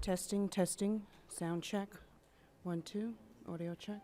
Testing, testing, sound check. 1, 2, audio check.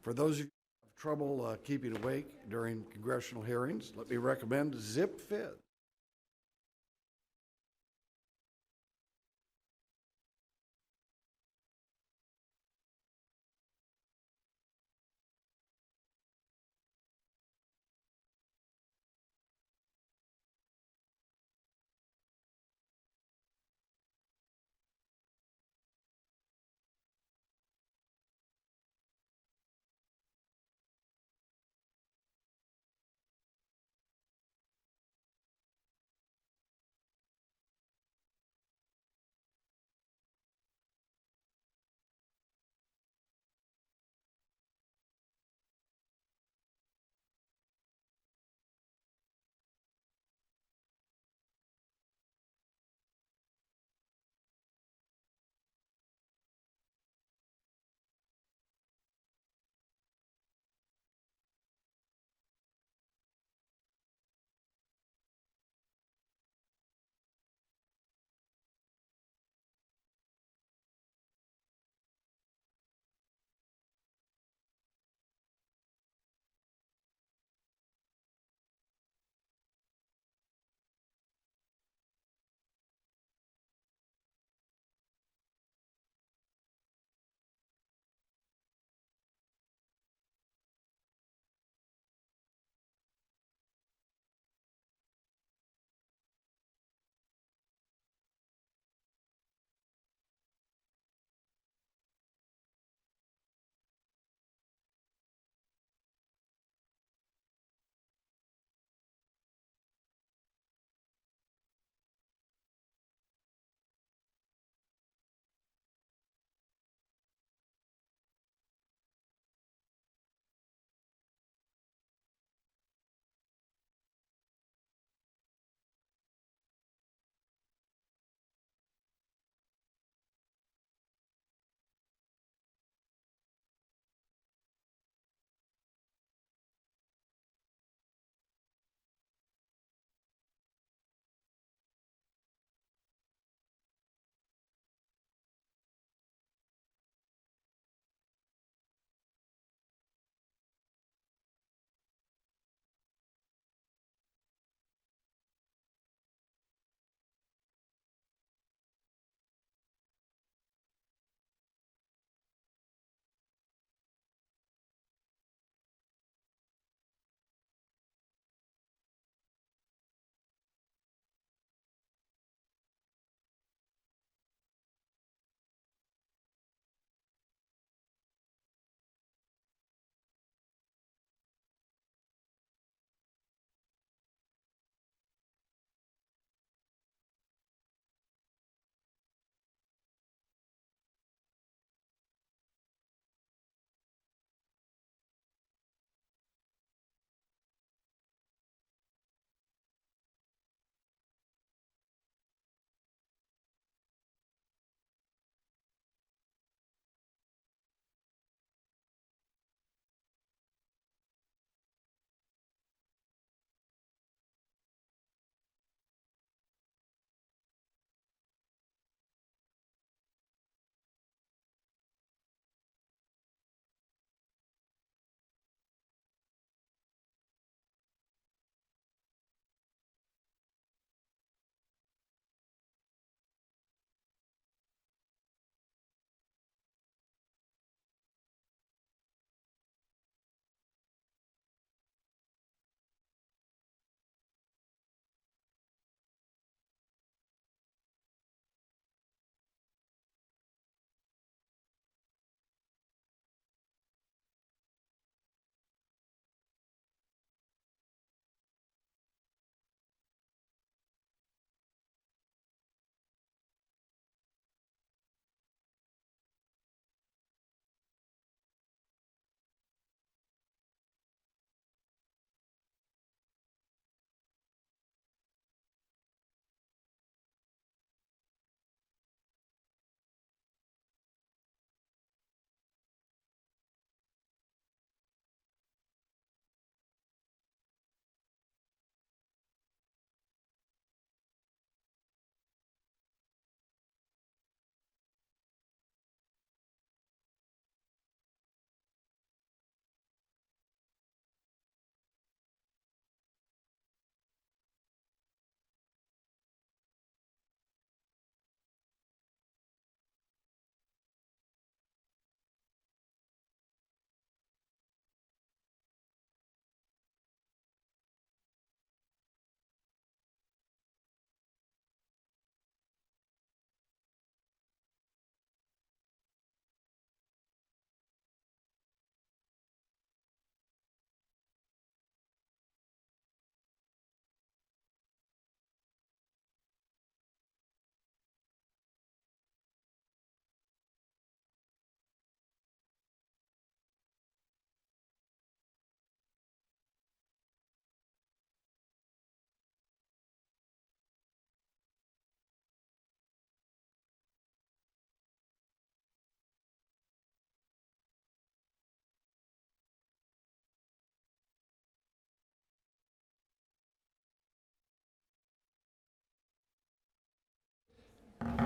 For those of you who have trouble keeping awake during congressional hearings, let me recommend Zip Fizz.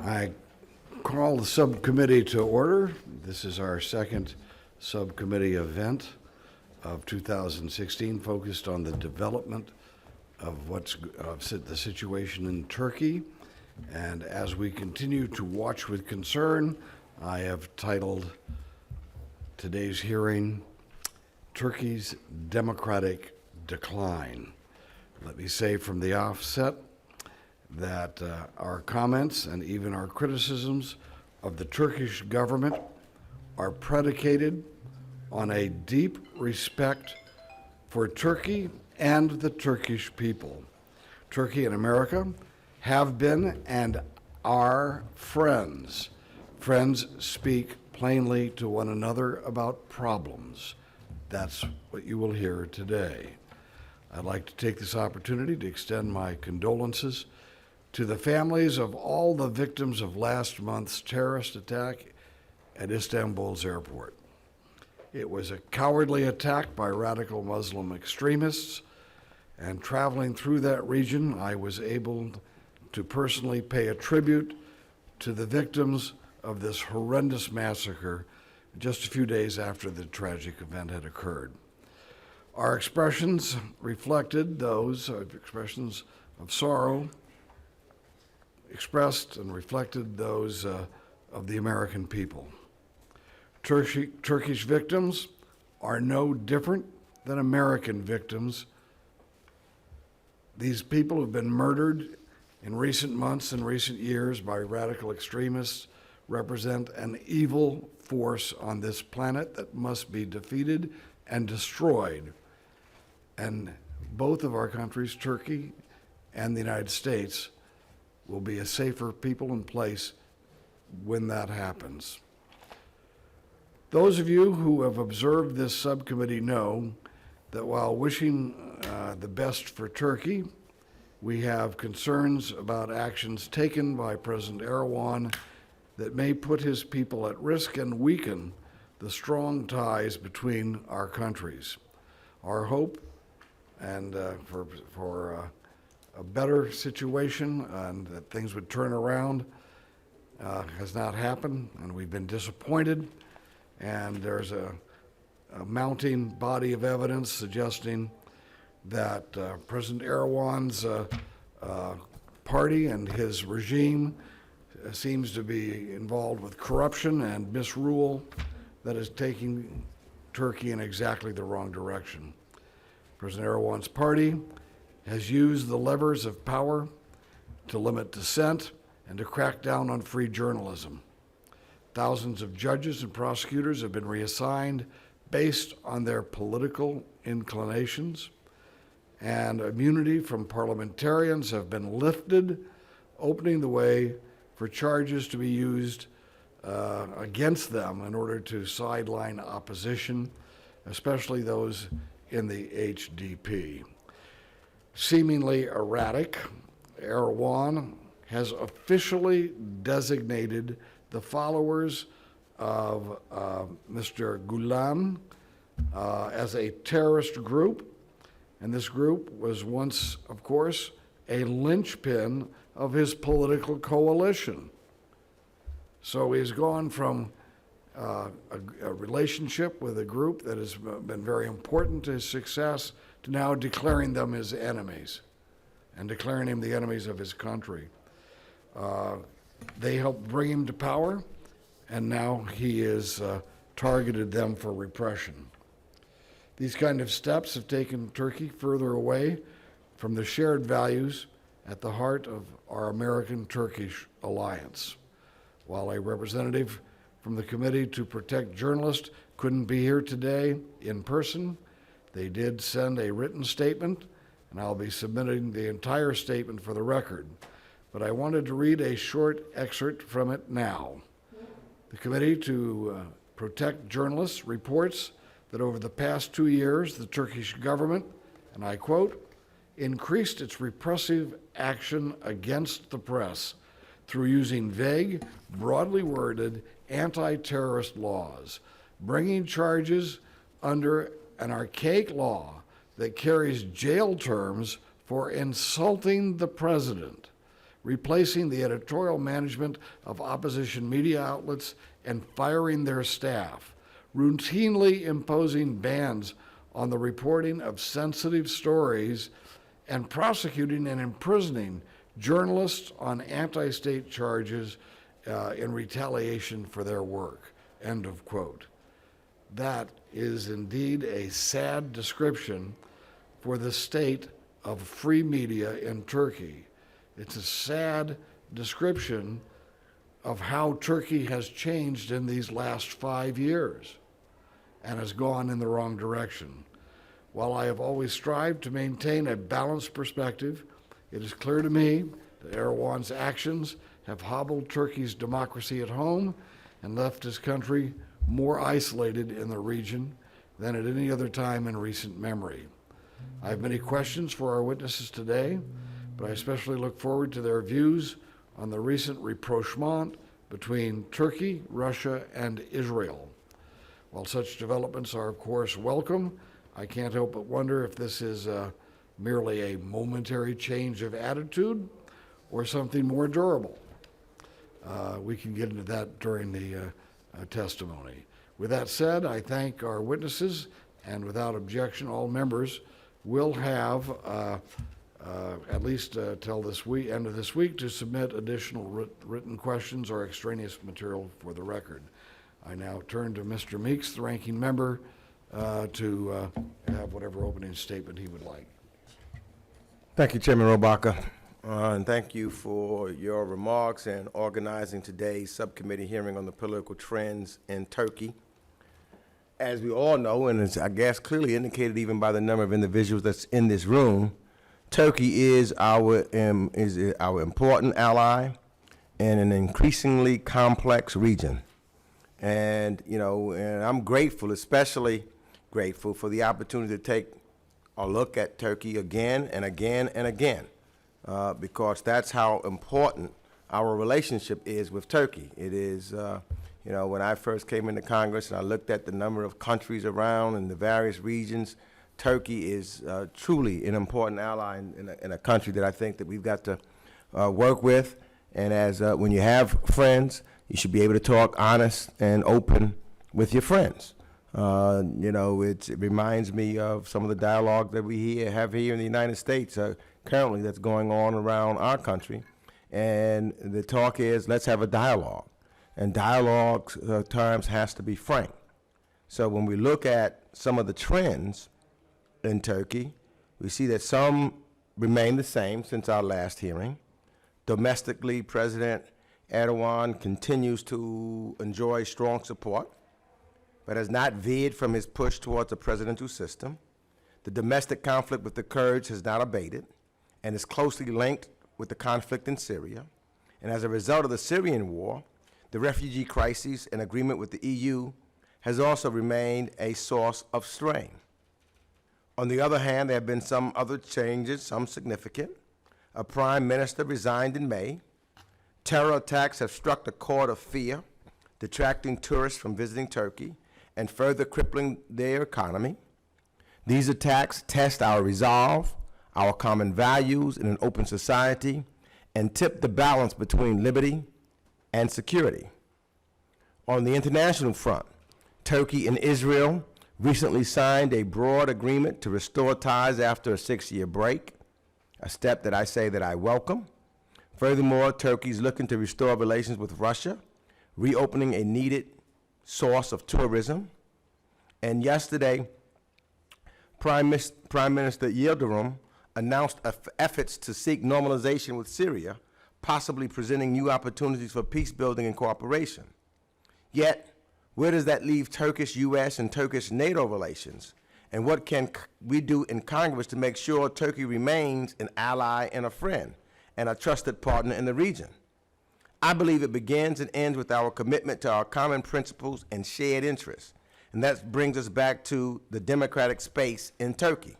I call the subcommittee to order. This is our second subcommittee event of 2016, focused on the development of the situation in Turkey. And as we continue to watch with concern, I have titled today's hearing, Turkey's Democratic Decline. Let me say from the offset that our comments and even our criticisms of the Turkish government are predicated on a deep respect for Turkey and the Turkish people. Turkey and America have been and are friends. Friends speak plainly to one another about problems. That's what you will hear today. I'd like to take this opportunity to extend my condolences to the families of all the victims of last month's terrorist attack at Istanbul's airport. It was a cowardly attack by radical Muslim extremists, and traveling through that region, I was able to personally pay a tribute to the victims of this horrendous massacre just a few days after the tragic event had occurred. Our expressions reflected those expressions of sorrow, expressed and reflected those of the American people. Turkish victims are no different than American victims. These people have been murdered in recent months and recent years by radical extremists, represent an evil force on this planet that must be defeated and destroyed. And both of our countries, Turkey and the United States, will be a safer people and place when that happens. Those of you who have observed this subcommittee know that while wishing the best for Turkey, we have concerns about actions taken by President Erdogan that may put his people at risk and weaken the strong ties between our countries. Our hope and for a better situation and that things would turn around has not happened, and we've been disappointed. And there's a mounting body of evidence suggesting that President Erdogan's party and his regime seems to be involved with corruption and misrule that is taking Turkey in exactly the wrong direction. President Erdogan's party has used the levers of power to limit dissent and to crack down on free journalism. Thousands of judges and prosecutors have been reassigned based on their political inclinations, and immunity from parliamentarians have been lifted, opening the way for charges to be used against them in order to sideline opposition, especially those in the HDP. Seemingly erratic, Erdogan has officially designated the followers of Mr. Gulen as a terrorist group, and this group was once, of course, a linchpin of his political coalition. So he's gone from a relationship with a group that has been very important to his success to now declaring them his enemies and declaring him the enemies of his country. They helped bring him to power, and now he has targeted them for repression. These kind of steps have taken Turkey further away from the shared values at the heart of our American-Turkish alliance. While a representative from the Committee to Protect Journalists couldn't be here today in person, they did send a written statement, and I'll be submitting the entire statement for the record. But I wanted to read a short excerpt from it now. The Committee to Protect Journalists reports that over the past 2 years, the Turkish government, and I quote, increased its repressive action against the press through using vague, broadly worded anti-terrorist laws, bringing charges under an archaic law that carries jail terms for insulting the president, replacing the editorial management of opposition media outlets and firing their staff, routinely imposing bans on the reporting of sensitive stories, and prosecuting and imprisoning journalists on anti-state charges in retaliation for their work. End of quote. That is indeed a sad description for the state of free media in Turkey. It's a sad description of how Turkey has changed in these last 5 years and has gone in the wrong direction. While I have always strived to maintain a balanced perspective, it is clear to me that Erdogan's actions have hobbled Turkey's democracy at home and left his country more isolated in the region than at any other time in recent memory. I have many questions for our witnesses today, but I especially look forward to their views on the recent rapprochement between Turkey, Russia, and Israel. While such developments are, of course, welcome, I can't help but wonder if this is merely a momentary change of attitude or something more durable. We can get into that during the testimony. With that said, I thank our witnesses, and without objection, all members will have at least till this week, end of this week, to submit additional written questions or extraneous material for the record. I now turn to Mr. Meeks, the ranking member, to have whatever opening statement he would like. Thank you, Chairman Rohrabacher, and thank you for your remarks and organizing today's subcommittee hearing on the political trends in Turkey. As we all know, and it's, I guess, clearly indicated even by the number of individuals that's in this room, Turkey is our important ally in an increasingly complex region. And, you know, and I'm grateful, especially grateful for the opportunity to take a look at Turkey again and again and again, because that's how important our relationship is with Turkey. It is, you know, when I first came into Congress and I looked at the number of countries around in the various regions, Turkey is truly an important ally in a country that I think that we've got to work with. And as when you have friends, you should be able to talk honest and open with your friends. You know, it reminds me of some of the dialogue that we have here in the United States currently that's going on around our country. And the talk is, let's have a dialogue. And dialogue times has to be frank. So when we look at some of the trends in Turkey, we see that some remain the same since our last hearing. Domestically, President Erdogan continues to enjoy strong support, but has not veered from his push towards a presidential system. The domestic conflict with the Kurds has not abated and is closely linked with the conflict in Syria. And as a result of the Syrian war, the refugee crisis and agreement with the EU has also remained a source of strain. On the other hand, there have been some other changes, some significant. A prime minister resigned in May. Terror attacks have struck a chord of fear, detracting tourists from visiting Turkey and further crippling their economy. These attacks test our resolve, our common values in an open society, and tip the balance between liberty and security. On the international front, Turkey and Israel recently signed a broad agreement to restore ties after a 6-year break, a step that I say that I welcome. Furthermore, Turkey is looking to restore relations with Russia, reopening a needed source of tourism. And yesterday, Prime Minister Yildirim announced efforts to seek normalization with Syria, possibly presenting new opportunities for peace building and cooperation. Yet, where does that leave Turkish U.S. and Turkish NATO relations? And what can we do in Congress to make sure Turkey remains an ally and a friend and a trusted partner in the region? I believe it begins and ends with our commitment to our common principles and shared interests. And that brings us back to the democratic space in Turkey.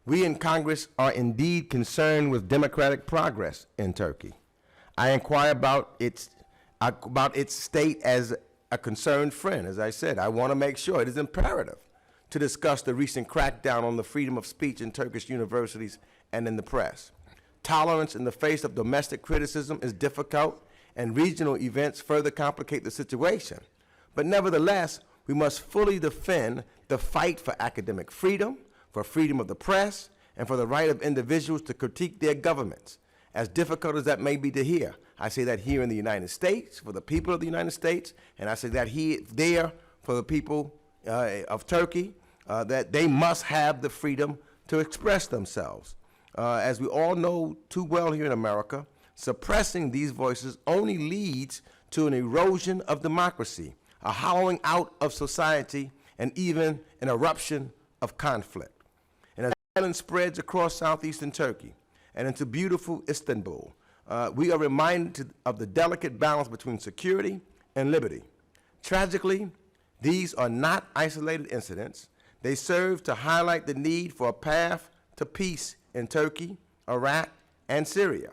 We in Congress are indeed concerned with democratic progress in Turkey. I inquire about its state as a concerned friend. As I said, I want to make sure it is imperative to discuss the recent crackdown on the freedom of speech in Turkish universities and in the press. Tolerance in the face of domestic criticism is difficult, and regional events further complicate the situation. But nevertheless, we must fully defend the fight for academic freedom, for freedom of the press, and for the right of individuals to critique their governments. As difficult as that may be to hear, I say that here in the United States, for the people of the United States, and I say that there for the people of Turkey, that they must have the freedom to express themselves. As we all know too well here in America, suppressing these voices only leads to an erosion of democracy, a hollowing out of society, and even an eruption of conflict. And as violence spreads across southeastern Turkey and into beautiful Istanbul, we are reminded of the delicate balance between security and liberty. Tragically, these are not isolated incidents. They serve to highlight the need for a path to peace in Turkey, Iraq, and Syria.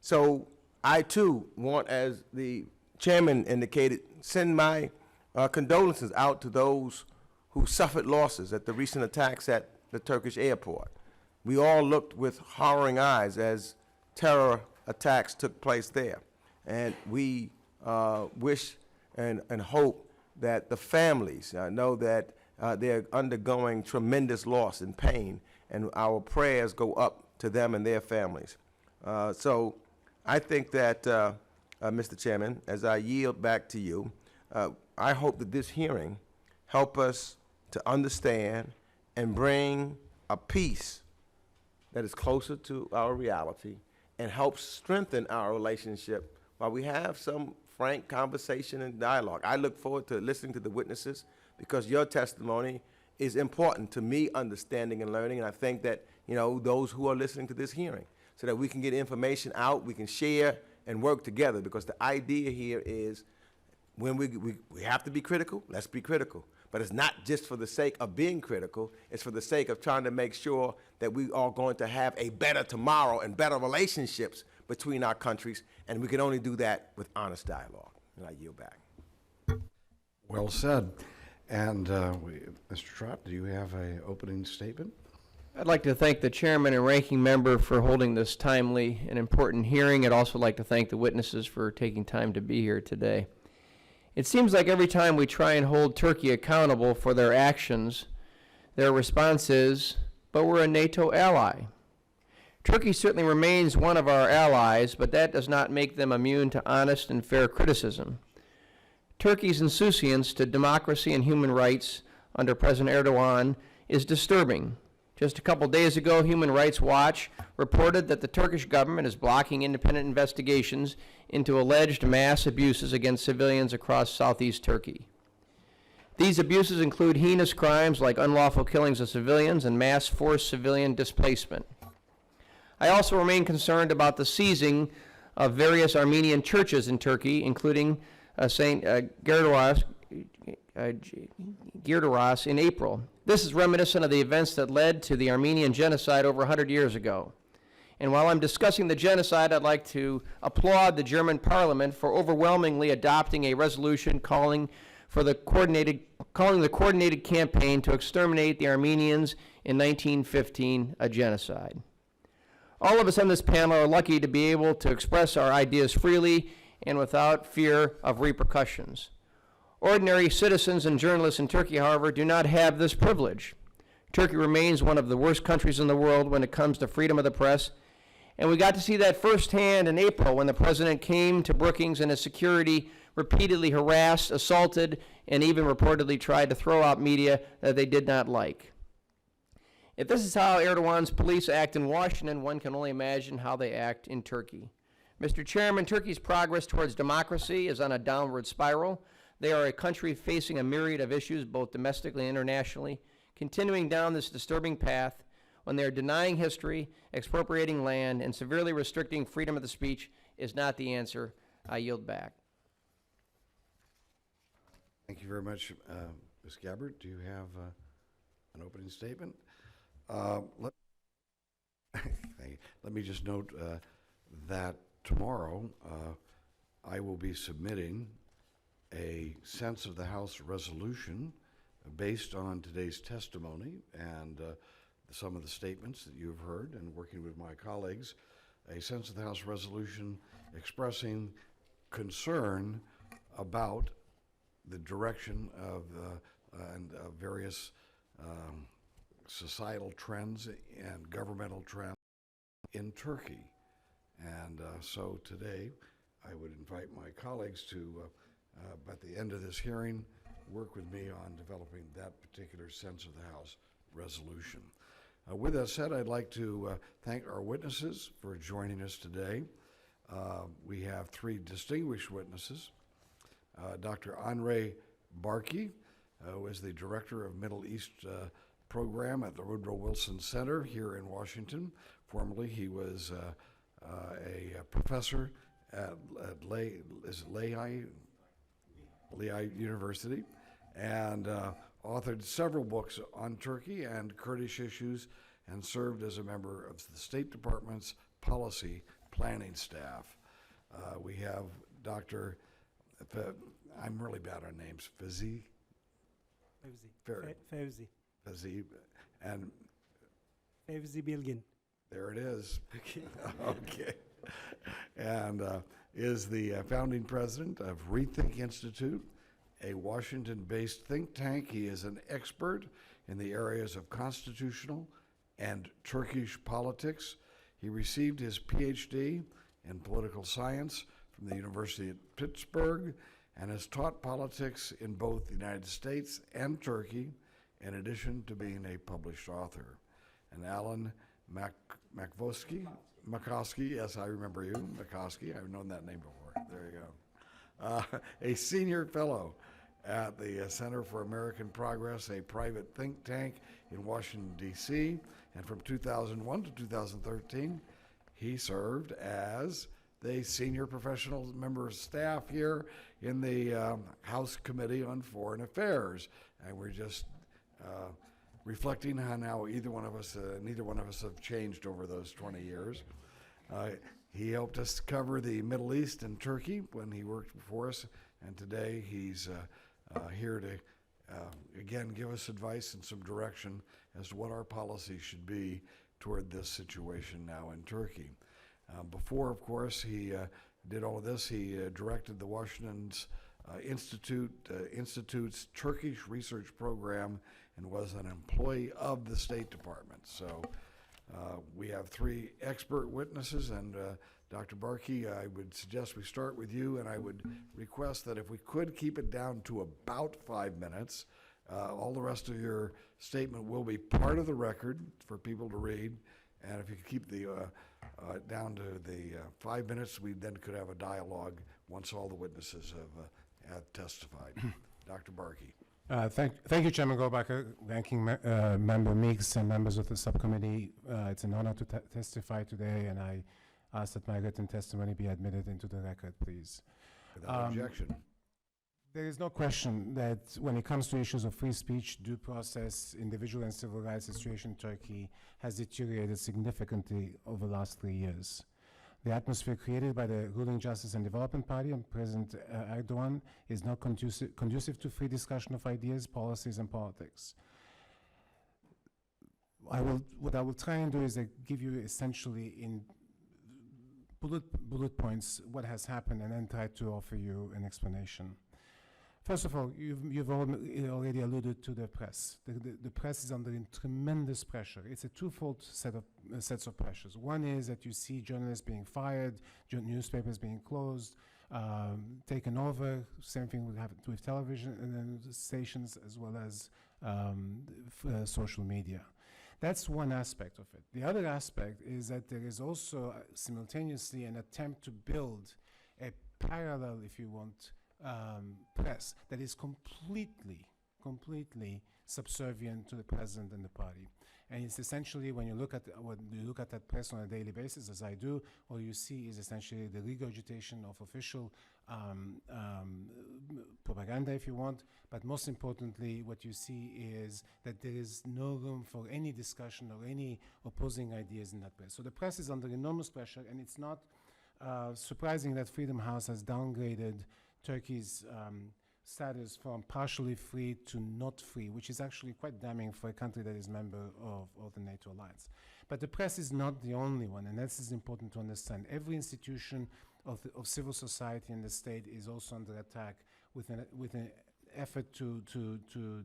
So I too want, as the chairman indicated, send my condolences out to those who suffered losses at the recent attacks at the Turkish airport. We all looked with horroring eyes as terror attacks took place there. And we wish and hope that the families know that they're undergoing tremendous loss and pain, and our prayers go up to them and their families. So I think that, Mr. Chairman, as I yield back to you, I hope that this hearing help us to understand and bring a peace that is closer to our reality and helps strengthen our relationship while we have some frank conversation and dialogue. I look forward to listening to the witnesses because your testimony is important to me understanding and learning, and I think that, you know, those who are listening to this hearing, so that we can get information out, we can share and work together, because the idea here is when we have to be critical, let's be critical. But it's not just for the sake of being critical, it's for the sake of trying to make sure that we are going to have a better tomorrow and better relationships between our countries, and we can only do that with honest dialogue. And I yield back. Well said. And Mr. Trott, do you have an opening statement? I'd like to thank the chairman and ranking member for holding this timely and important hearing. I'd also like to thank the witnesses for taking time to be here today. It seems like every time we try and hold Turkey accountable for their actions, their response is, but we're a NATO ally. Turkey certainly remains one of our allies, but that does not make them immune to honest and fair criticism. Turkey's insouciance to democracy and human rights under President Erdogan is disturbing. Just a couple days ago, Human Rights Watch reported that the Turkish government is blocking independent investigations into alleged mass abuses against civilians across southeast Turkey. These abuses include heinous crimes like unlawful killings of civilians and mass forced civilian displacement. I also remain concerned about the seizing of various Armenian churches in Turkey, including St. Girdaros in April. This is reminiscent of the events that led to the Armenian genocide over 100 years ago. And while I'm discussing the genocide, I'd like to applaud the German parliament for overwhelmingly adopting a resolution calling the coordinated campaign to exterminate the Armenians in 1915, a genocide. All of us on this panel are lucky to be able to express our ideas freely and without fear of repercussions. Ordinary citizens and journalists in Turkey, however, do not have this privilege. Turkey remains one of the worst countries in the world when it comes to freedom of the press, and we got to see that firsthand in April when the president came to Brookings and his security repeatedly harassed, assaulted, and even reportedly tried to throw out media that they did not like. If this is how Erdogan's police act in Washington, one can only imagine how they act in Turkey. Mr. Chairman, Turkey's progress towards democracy is on a downward spiral. They are a country facing a myriad of issues, both domestically and internationally. Continuing down this disturbing path, when they are denying history, expropriating land, and severely restricting freedom of the speech is not the answer. I yield back. Thank you very much, Ms. Gabbard. Do you have an opening statement? Let me just note that tomorrow I will be submitting a sense of the House resolution based on today's testimony, and some of the statements that you've heard and working with my colleagues, a sense of the House resolution expressing concern about the direction of various societal trends and governmental trends in Turkey. And so today, I would invite my colleagues to, at the end of this hearing, work with me on developing that particular sense of the House resolution. With that said, I'd like to thank our witnesses for joining us today. We have three distinguished witnesses. Dr. Andre Barkey, who is the Director of Middle East Program at the Woodrow Wilson Center here in Washington. Formerly, he was a professor at Lehigh University, and authored several books on Turkey and Kurdish issues, and served as a member of the State Department's policy planning staff. We have Dr. I'm really bad on names. Fawzi, and Fawzi Bilgin. there it is. Okay. And is the founding president of Rethink Institute, a Washington-based think tank. He is an expert in the areas of constitutional and Turkish politics. He received his PhD in political science from the University of Pittsburgh and has taught politics in both the United States and Turkey, in addition to being a published author. And Alan McCoskey, yes, I remember you, McCoskey. I've known that name before. There you go. A senior fellow at the Center for American Progress, a private think tank in Washington, D.C., and from 2001 to 2013, he served as the senior professional member of staff here in the House Committee on Foreign Affairs. And we're just reflecting on how neither one of us have changed over those 20 years. He helped us cover the Middle East and Turkey when he worked for us, and today he's here to again give us advice and some direction as to what our policy should be toward this situation now in Turkey. Before, of course, he did all of this, he directed the Washington's Institute's Turkish research program and was an employee of the State Department. So we have three expert witnesses, and Dr. Barkey, I would suggest we start with you, and I would request that if we could keep it down to about 5 minutes. All the rest of your statement will be part of the record for people to read, and if you could keep the down to the 5 minutes, we then could have a dialogue once all the witnesses have testified. Dr. Barkey. Thank you, Chairman Rohrabacher, Ranking Member Meeks, and members of the subcommittee. It's an honor to testify today, and I ask that my written testimony be admitted into the record, please. Without objection. There is no question that when it comes to issues of free speech, due process, individual and civil rights, the situation in Turkey has deteriorated significantly over the last 3 years. The atmosphere created by the ruling Justice and Development Party and President Erdogan is not conducive to free discussion of ideas, policies, and politics. What I will try and do is give you essentially in bullet points what has happened, and then try to offer you an explanation. First of all, you've already alluded to the press. The press is under tremendous pressure. It's a twofold sets of pressures. One is that you see journalists being fired, newspapers being closed, taken over. Same thing would happen with television and then stations, as well as social media. That's one aspect of it. The other aspect is that there is also simultaneously an attempt to build a parallel, if you want, press that is completely subservient to the president and the party. And it's essentially, when you look at that press on a daily basis, as I do, all you see is essentially the regurgitation of official propaganda, if you want, but most importantly, what you see is that there is no room for any discussion or any opposing ideas in that press. So the press is under enormous pressure, and it's not surprising that Freedom House has downgraded Turkey's status from partially free to not free, which is actually quite damning for a country that is member of the NATO alliance. But the press is not the only one, and this is important to understand. Every institution of civil society in the state is also under attack with an effort to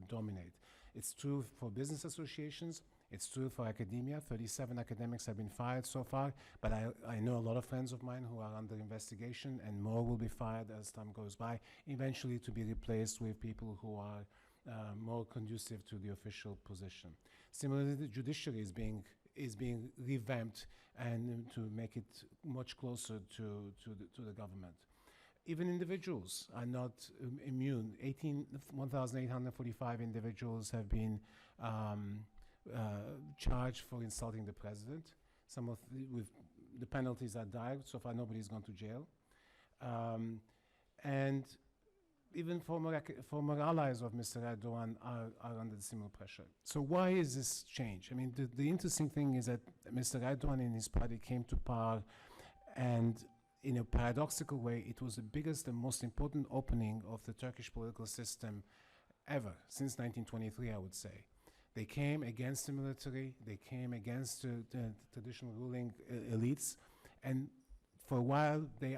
dominate. It's true for business associations. It's true for academia. 37 academics have been fired so far, but I know a lot of friends of mine who are under investigation, and more will be fired as time goes by, eventually to be replaced with people who are more conducive to the official position. Similarly, the judiciary is being revamped and to make it much closer to the government. Even individuals are not immune. 1,845 individuals have been charged for insulting the president. Some of with the penalties are dire. So far, nobody's gone to jail. And even former allies of Mr. Erdogan are under similar pressure. So why is this change? I mean, the interesting thing is that Mr. Erdogan and his party came to power, and in a paradoxical way, it was the biggest and most important opening of the Turkish political system ever, since 1923, I would say. They came against the military, they came against the traditional ruling elites, and for a while they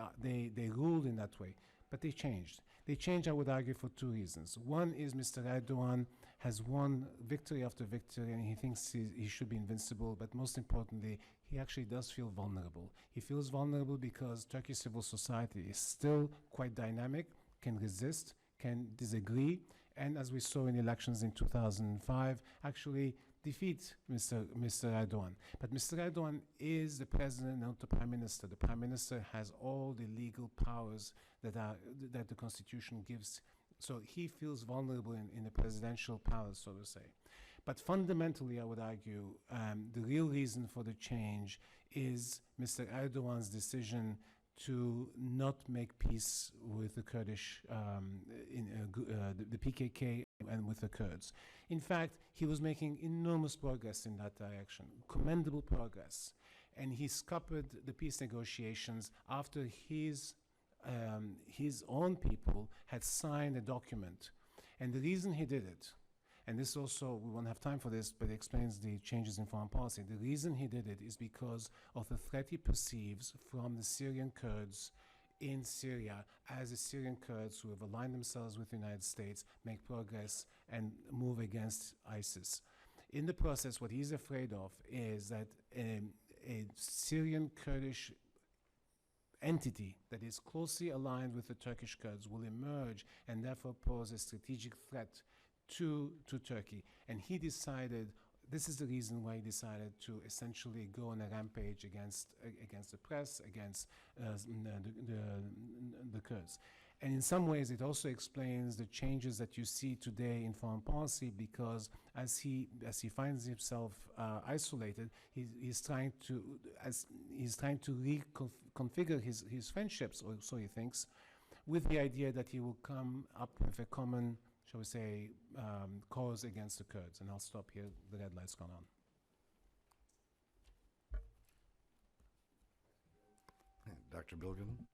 ruled in that way, but they changed. They changed, I would argue, for two reasons. One is Mr. Erdogan has won victory after victory, and he thinks he should be invincible, but most importantly, he actually does feel vulnerable. He feels vulnerable because Turkish civil society is still quite dynamic, can resist, can disagree, and as we saw in elections in 2005, actually defeat Mr. Erdogan. But Mr. Erdogan is the president, not the prime minister. The prime minister has all the legal powers that the constitution gives. So he feels vulnerable in the presidential powers, so to say. But fundamentally, I would argue, the real reason for the change is Mr. Erdogan's decision to not make peace with the Kurdish, the PKK and with the Kurds. In fact, he was making enormous progress in that direction, commendable progress. And he scuppered the peace negotiations after his own people had signed a document. And the reason he did it, and this also, we won't have time for this, but it explains the changes in foreign policy. The reason he did it is because of the threat he perceives from the Syrian Kurds in Syria, as the Syrian Kurds who have aligned themselves with the United States make progress and move against ISIS. In the process, what he's afraid of is that a Syrian Kurdish entity that is closely aligned with the Turkish Kurds will emerge and therefore pose a strategic threat to Turkey. And he decided, this is the reason why he decided to essentially go on a rampage against the press, against the Kurds. And in some ways, it also explains the changes that you see today in foreign policy, because as he finds himself isolated, he's trying to reconfigure his friendships, or so he thinks, with the idea that he will come up with a common, shall we say, cause against the Kurds. And I'll stop here. The red light's gone on. Dr. Bilgin?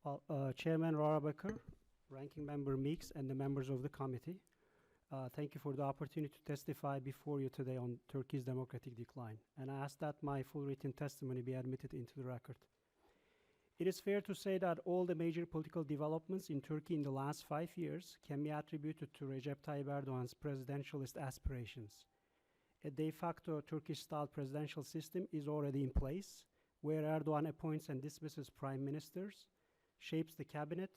Well, Chairman Rohrabacher, Ranking Member Meeks, and the members of the committee, thank you for the opportunity to testify before you today on Turkey's democratic decline. And I ask that my full written testimony be admitted into the record. It is fair to say that all the major political developments in Turkey in the last 5 years can be attributed to Recep Tayyip Erdogan's presidentialist aspirations. A de facto Turkish-style presidential system is already in place, where Erdogan appoints and dismisses prime ministers, shapes the cabinet,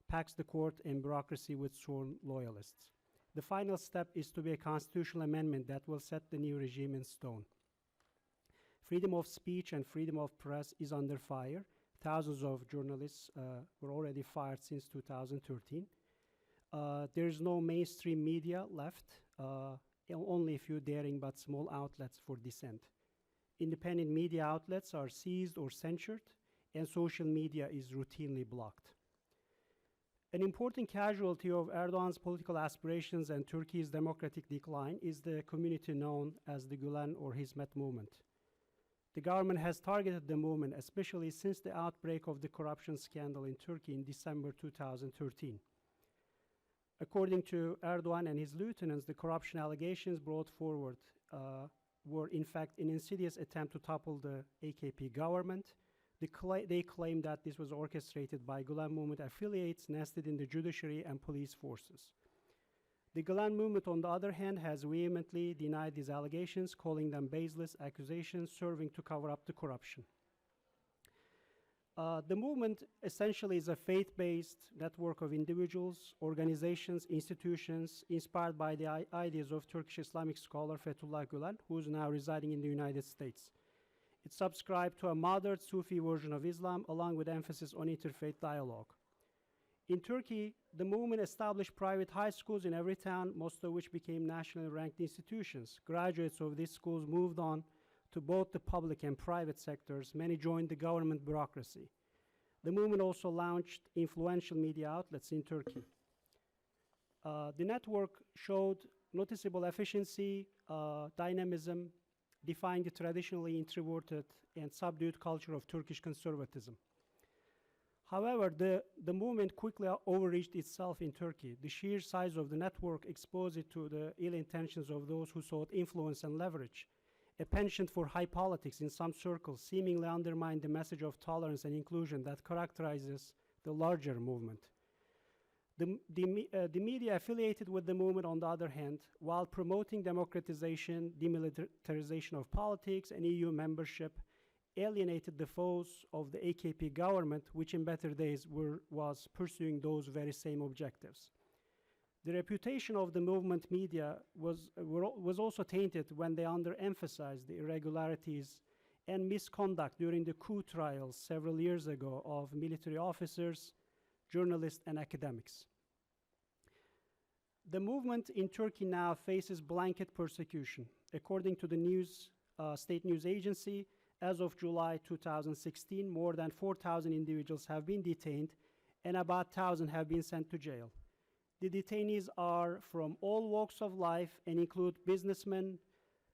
packs the court and bureaucracy with sworn loyalists. The final step is to be a constitutional amendment that will set the new regime in stone. Freedom of speech and freedom of press is under fire. Thousands of journalists were already fired since 2013. There is no mainstream media left, only a few daring but small outlets for dissent. Independent media outlets are seized or censored, and social media is routinely blocked. An important casualty of Erdogan's political aspirations and Turkey's democratic decline is the community known as the Gülen or Hizmet movement. The government has targeted the movement, especially since the outbreak of the corruption scandal in Turkey in December 2013. According to Erdogan and his lieutenants, the corruption allegations brought forward were in fact an insidious attempt to topple the AKP government. They claim that this was orchestrated by Gulen movement affiliates nested in the judiciary and police forces. The Gulen movement, on the other hand, has vehemently denied these allegations, calling them baseless accusations serving to cover up the corruption. The movement essentially is a faith-based network of individuals, organizations, institutions inspired by the ideas of Turkish Islamic scholar Fethullah Gülen, who is now residing in the United States. It subscribed to a moderate Sufi version of Islam, along with emphasis on interfaith dialogue. In Turkey, the movement established private high schools in every town, most of which became nationally ranked institutions. Graduates of these schools moved on to both the public and private sectors. Many joined the government bureaucracy. The movement also launched influential media outlets in Turkey. The network showed noticeable efficiency, dynamism, defying the traditionally introverted and subdued culture of Turkish conservatism. However, the movement quickly overreached itself in Turkey. The sheer size of the network exposed it to the ill intentions of those who sought influence and leverage. A penchant for high politics in some circles seemingly undermined the message of tolerance and inclusion that characterizes the larger movement. The media affiliated with the movement, on the other hand, while promoting democratization, demilitarization of politics, and EU membership, alienated the foes of the AKP government, which in better days was pursuing those very same objectives. The reputation of the movement media was also tainted when they underemphasized the irregularities and misconduct during the coup trials several years ago of military officers, journalists, and academics. The movement in Turkey now faces blanket persecution. According to the state news agency, as of July 2016, more than 4,000 individuals have been detained and about 1,000 have been sent to jail. The detainees are from all walks of life and include businessmen,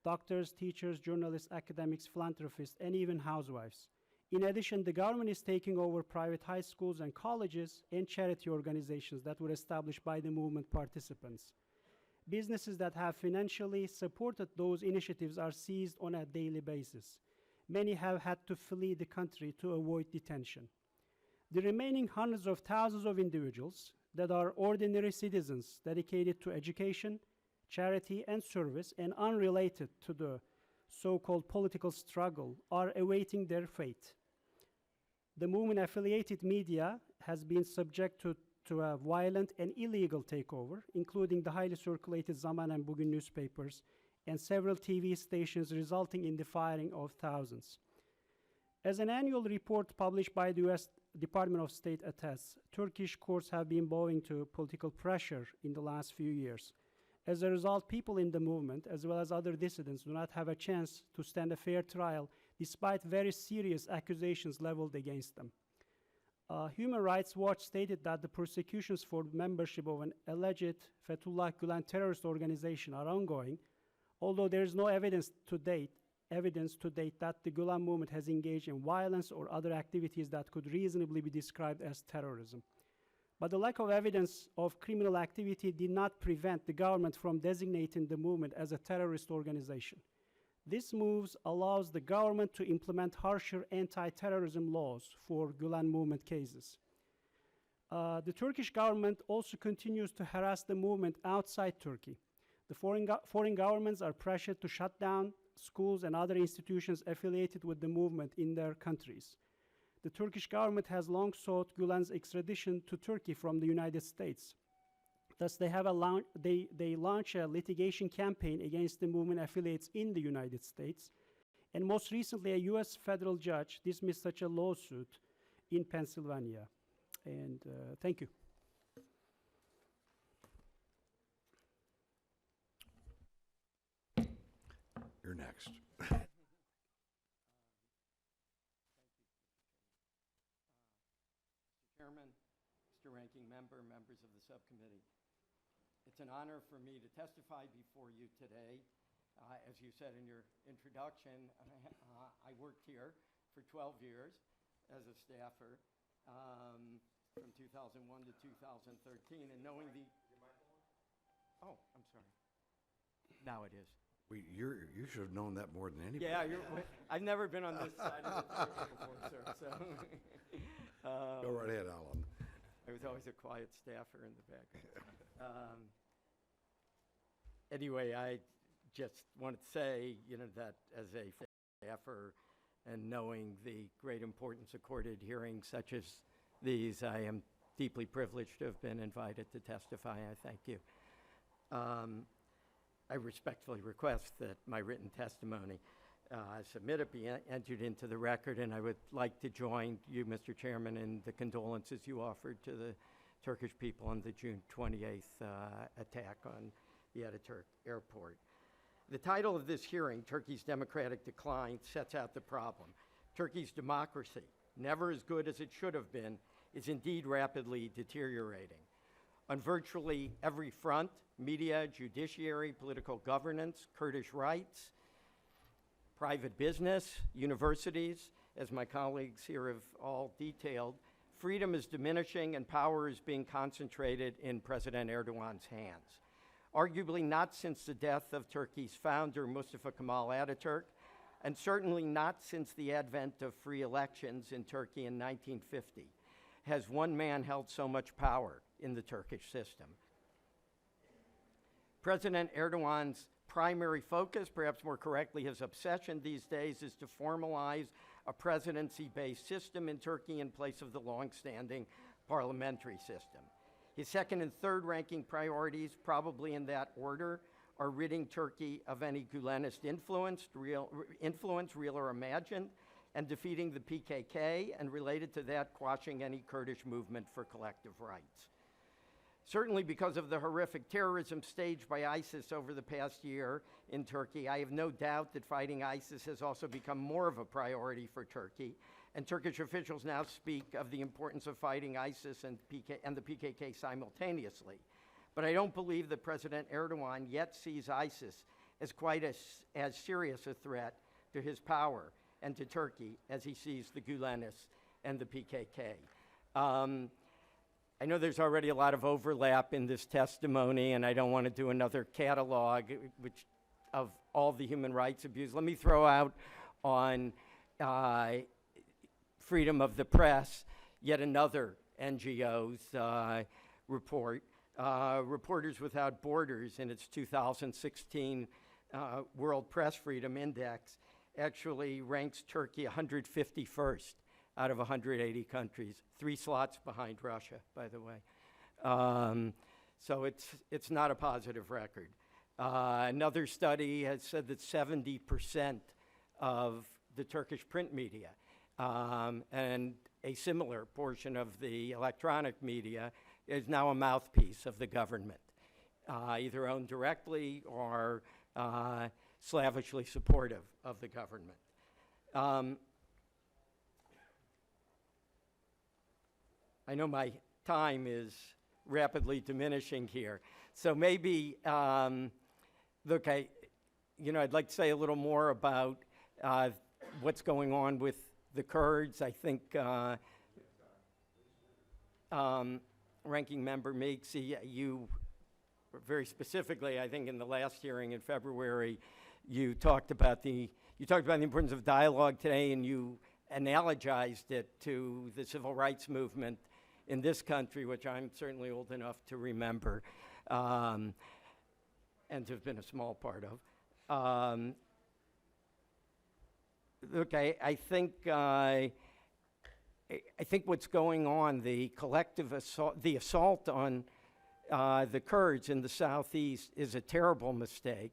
doctors, teachers, journalists, academics, philanthropists, and even housewives. In addition, the government is taking over private high schools and colleges and charity organizations that were established by the movement participants. Businesses that have financially supported those initiatives are seized on a daily basis. Many have had to flee the country to avoid detention. The remaining hundreds of thousands of individuals that are ordinary citizens dedicated to education, charity, and service, and unrelated to the so-called political struggle, are awaiting their fate. The movement-affiliated media has been subject to a violent and illegal takeover, including the highly circulated Zaman and Bugün newspapers and several TV stations, resulting in the firing of thousands. As an annual report published by the US Department of State attests, Turkish courts have been bowing to political pressure in the last few years. As a result, people in the movement, as well as other dissidents, do not have a chance to stand a fair trial, despite very serious accusations leveled against them. Human Rights Watch stated that the persecutions for membership of an alleged Fethullah Gülen terrorist organization are ongoing, although there is no evidence to date that the Gülen movement has engaged in violence or other activities that could reasonably be described as terrorism. But the lack of evidence of criminal activity did not prevent the government from designating the movement as a terrorist organization. This move allows the government to implement harsher anti-terrorism laws for Gülen movement cases. The Turkish government also continues to harass the movement outside Turkey. The foreign governments are pressured to shut down schools and other institutions affiliated with the movement in their countries. The Turkish government has long sought Gülen's extradition to Turkey from the United States. Thus, they launch a litigation campaign against the movement affiliates in the United States. And most recently, a US federal judge dismissed such a lawsuit in Pennsylvania. And thank you. You're next. Chairman, Mr. Ranking Member, members of the subcommittee. It's an honor for me to testify before you today As you said in your introduction, I worked here for 12 years as a staffer from 2001 to 2013, and knowing the... Oh, I'm sorry. Now it is. You should have known that more than anybody. Yeah, I've never been on this side of the table before, sir, so... Go right ahead, Alan. I was always a quiet staffer in the back. Anyway, I just wanted to say, that as a staffer and knowing the great importance accorded hearings such as these, I am deeply privileged to have been invited to testify. I thank you. I respectfully request that my written testimony submitted be entered into the record, and I would like to join you, Mr. Chairman, in the condolences you offered to the Turkish people on the June 28th attack on the Ataturk airport. The title of this hearing, Turkey's Democratic Decline, sets out the problem. Turkey's democracy, never as good as it should have been, is indeed rapidly deteriorating. On virtually every front, media, judiciary, political governance, Kurdish rights, private business, universities, as my colleagues here have all detailed, freedom is diminishing and power is being concentrated in President Erdogan's hands. Arguably not since the death of Turkey's founder, Mustafa Kemal Ataturk, and certainly not since the advent of free elections in Turkey in 1950, has one man held so much power in the Turkish system. President Erdogan's primary focus, perhaps more correctly his obsession these days, is to formalize a presidency-based system in Turkey in place of the long-standing parliamentary system. His second and third ranking priorities, probably in that order, are ridding Turkey of any Gulenist influence, real or imagined, and defeating the PKK, and related to that, quashing any Kurdish movement for collective rights. Certainly because of the horrific terrorism staged by ISIS over the past year in Turkey, I have no doubt that fighting ISIS has also become more of a priority for Turkey, and Turkish officials now speak of the importance of fighting ISIS and the PKK simultaneously. But I don't believe that President Erdogan yet sees ISIS as quite as serious a threat to his power and to Turkey as he sees the Gulenists and the PKK. I know there's already a lot of overlap in this testimony, and I don't want to do another catalog of all the human rights abuse. Let me throw out on freedom of the press, yet another NGO's report. Reporters Without Borders, in its 2016 World Press Freedom Index, actually ranks Turkey 151st out of 180 countries, 3 slots behind Russia, by the way. So it's not a positive record. Another study has said that 70% of the Turkish print media and a similar portion of the electronic media is now a mouthpiece of the government, either owned directly or slavishly supportive of the government. I know my time is rapidly diminishing here, so maybe, look, I'd like to say a little more about what's going on with the Kurds. I think Ranking Member Meeks, you very specifically, I think in the last hearing in February, you talked about the importance of dialogue today, and you analogized it to the civil rights movement in this country, which I'm certainly old enough to remember and to have been a small part of. Look, I think what's going on, the collective assault, the assault on the Kurds in the southeast is a terrible mistake.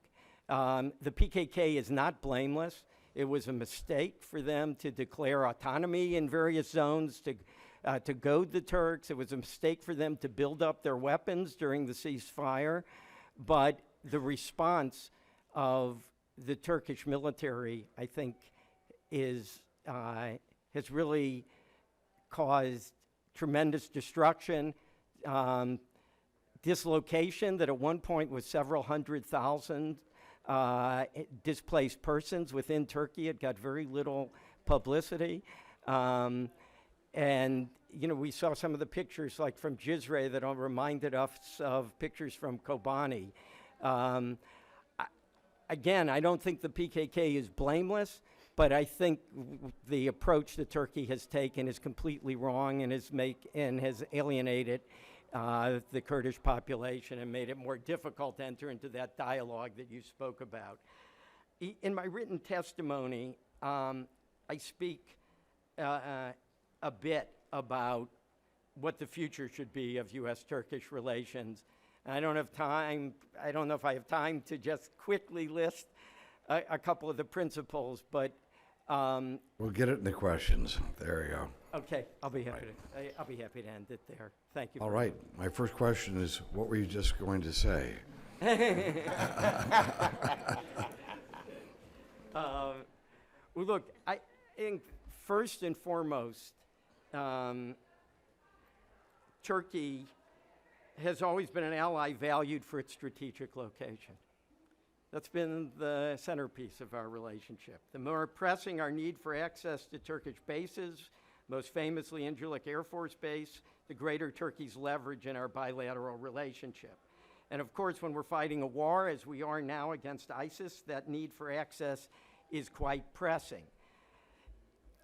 The PKK is not blameless. It was a mistake for them to declare autonomy in various zones, to goad the Turks. It was a mistake for them to build up their weapons during the ceasefire. But the response of the Turkish military, I think, has really caused tremendous destruction, dislocation that at one point was several 100,000 displaced persons within Turkey. It got very little publicity. And, you know, we saw some of the pictures like from Cizre that reminded us of pictures from Kobani. Again, I don't think the PKK is blameless, but I think the approach that Turkey has taken is completely wrong and has alienated the Kurdish population and made it more difficult to enter into that dialogue that you spoke about. In my written testimony, I speak a bit about what the future should be of U.S.-Turkish relations. I don't have time, I don't know if I have time to just quickly list a couple of the principles, but We'll get it in the questions. There you go. okay, I'll be happy to end it there. Thank you. All very right. My first question is, what were you just going to say? Well, look, I think first and foremost, Turkey has always been an ally valued for its strategic location. That's been the centerpiece of our relationship. The more pressing our need for access to Turkish bases, most famously Incirlik Air Force Base, the greater Turkey's leverage in our bilateral relationship. And of course, when we're fighting a war, as we are now against ISIS, that need for access is quite pressing.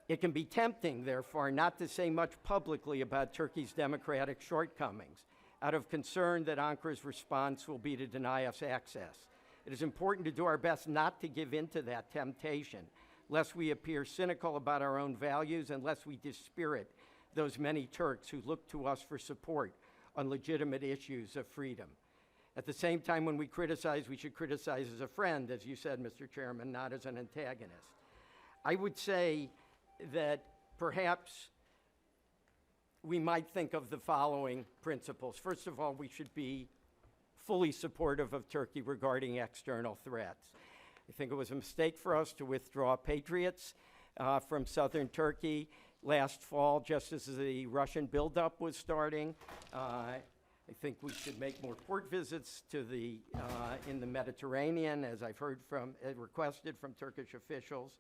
It can be tempting, therefore, not to say much publicly about Turkey's democratic shortcomings, out of concern that Ankara's response will be to deny us access. It is important to do our best not to give in to that temptation, lest we appear cynical about our own values and lest we dispirit those many Turks who look to us for support on legitimate issues of freedom. At the same time, when we criticize, we should criticize as a friend, as you said, Mr. Chairman, not as an antagonist. I would say that perhaps we might think of the following principles. First of all, we should be fully supportive of Turkey regarding external threats. I think it was a mistake for us to withdraw patriots from southern Turkey last fall, just as the Russian buildup was starting. I think we should make more port visits to in the Mediterranean, as I've heard requested from Turkish officials.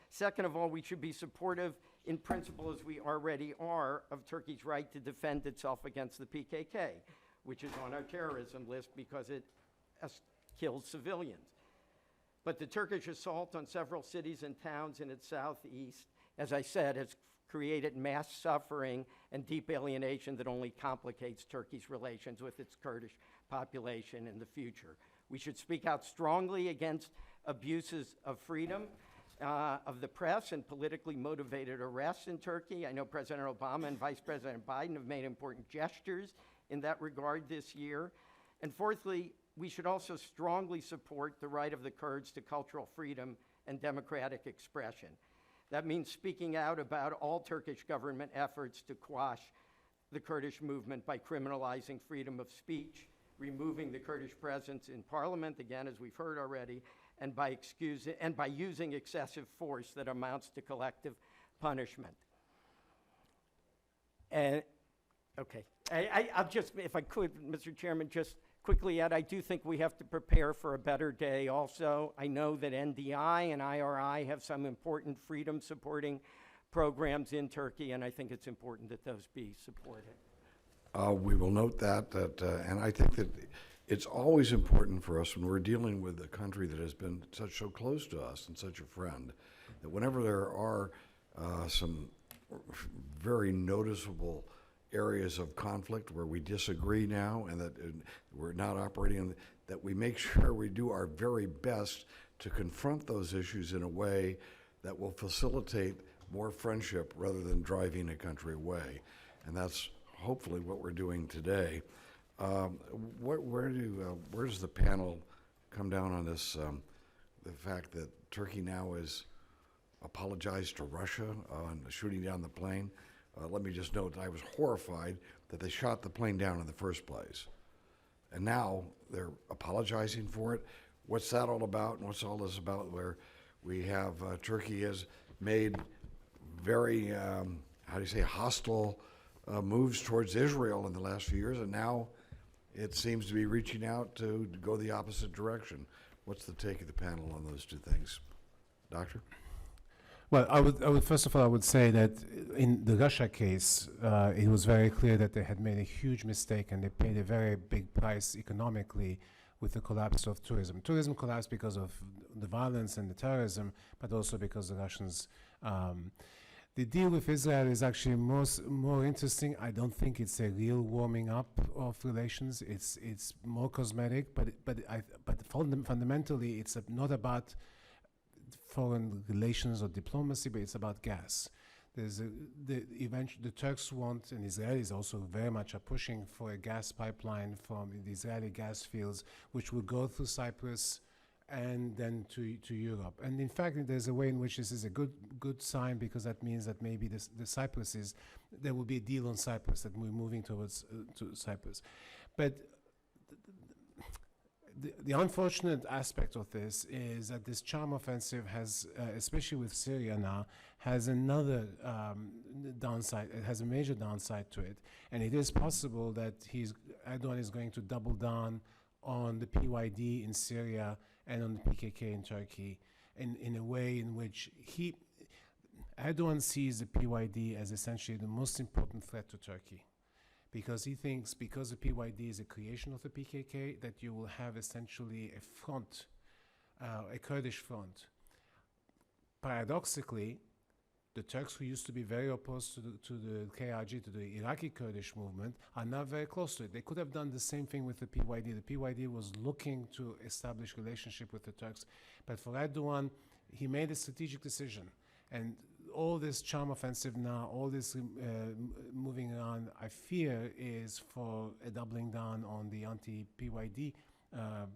Second of all, we should be supportive in principle, as we already are, of Turkey's right to defend itself against the PKK, which is on our terrorism list because it kills civilians. But the Turkish assault on several cities and towns in its southeast, as I said, has created mass suffering and deep alienation that only complicates Turkey's relations with its Kurdish population in the future. We should speak out strongly against abuses of freedom of the press and politically motivated arrests in Turkey. I know President Obama and Vice President Biden have made important gestures in that regard this year. And fourthly, we should also strongly support the right of the Kurds to cultural freedom and democratic expression. That means speaking out about all Turkish government efforts to quash the Kurdish movement by criminalizing freedom of speech, removing the Kurdish presence in parliament, again, as we've heard already, and by using excessive force that amounts to collective punishment. And, okay, I'll just, if I could, Mr. Chairman, just quickly add, I do think we have to prepare for a better day also. I know that NDI and IRI have some important freedom-supporting programs in Turkey, and I think it's important that those be supported. We will note that, and I think that it's always important for us when we're dealing with a country that has been so close to us and such a friend, that whenever there are some very noticeable areas of conflict where we disagree now and that we're not operating, that we make sure we do our very best to confront those issues in a way that will facilitate more friendship rather than driving a country away. And that's hopefully what we're doing today. Where does the panel come down on this, the fact that Turkey now has apologized to Russia on shooting down the plane? Let me just note that I was horrified that they shot the plane down in the first place. And now they're apologizing for it. What's that all about, and what's all this about, where we have Turkey has made very, hostile moves towards Israel in the last few years, and now it seems to be reaching out to go the opposite direction. What's the take of the panel on those two things? Doctor? Well, I would first of all, I would say that in the Russia case, it was very clear that they had made a huge mistake and they paid a very big price economically with the collapse of tourism. Tourism collapsed because of the violence and the terrorism, but also because the Russians. The deal with Israel is actually more interesting. I don't think it's a real warming up of relations. It's more cosmetic, but fundamentally, it's not about foreign relations or diplomacy, but it's about gas. The Turks want, and Israelis also very much are pushing for a gas pipeline from the Israeli gas fields, which will go through Cyprus and then to Europe. And in fact, there's a way in which this is a good sign, because that means that maybe there will be a deal on Cyprus, that we're moving towards to Cyprus. But the unfortunate aspect of this is that this charm offensive has, especially with Syria now, has another downside. It has a major downside to it, and it is possible that Erdogan is going to double down on the PYD in Syria and on the PKK in Turkey, in a way in which Erdogan sees the PYD as essentially the most important threat to Turkey, because he thinks, because the PYD is a creation of the PKK, that you will have essentially a front, a Kurdish front. Paradoxically, the Turks, who used to be very opposed to the KRG, to the Iraqi Kurdish movement, are now very close to it. They could have done the same thing with the PYD. The PYD was looking to establish relationship with the Turks, but for Erdogan, he made a strategic decision. And all this charm offensive now, all this moving around, I fear, is for a doubling down on the anti-PYD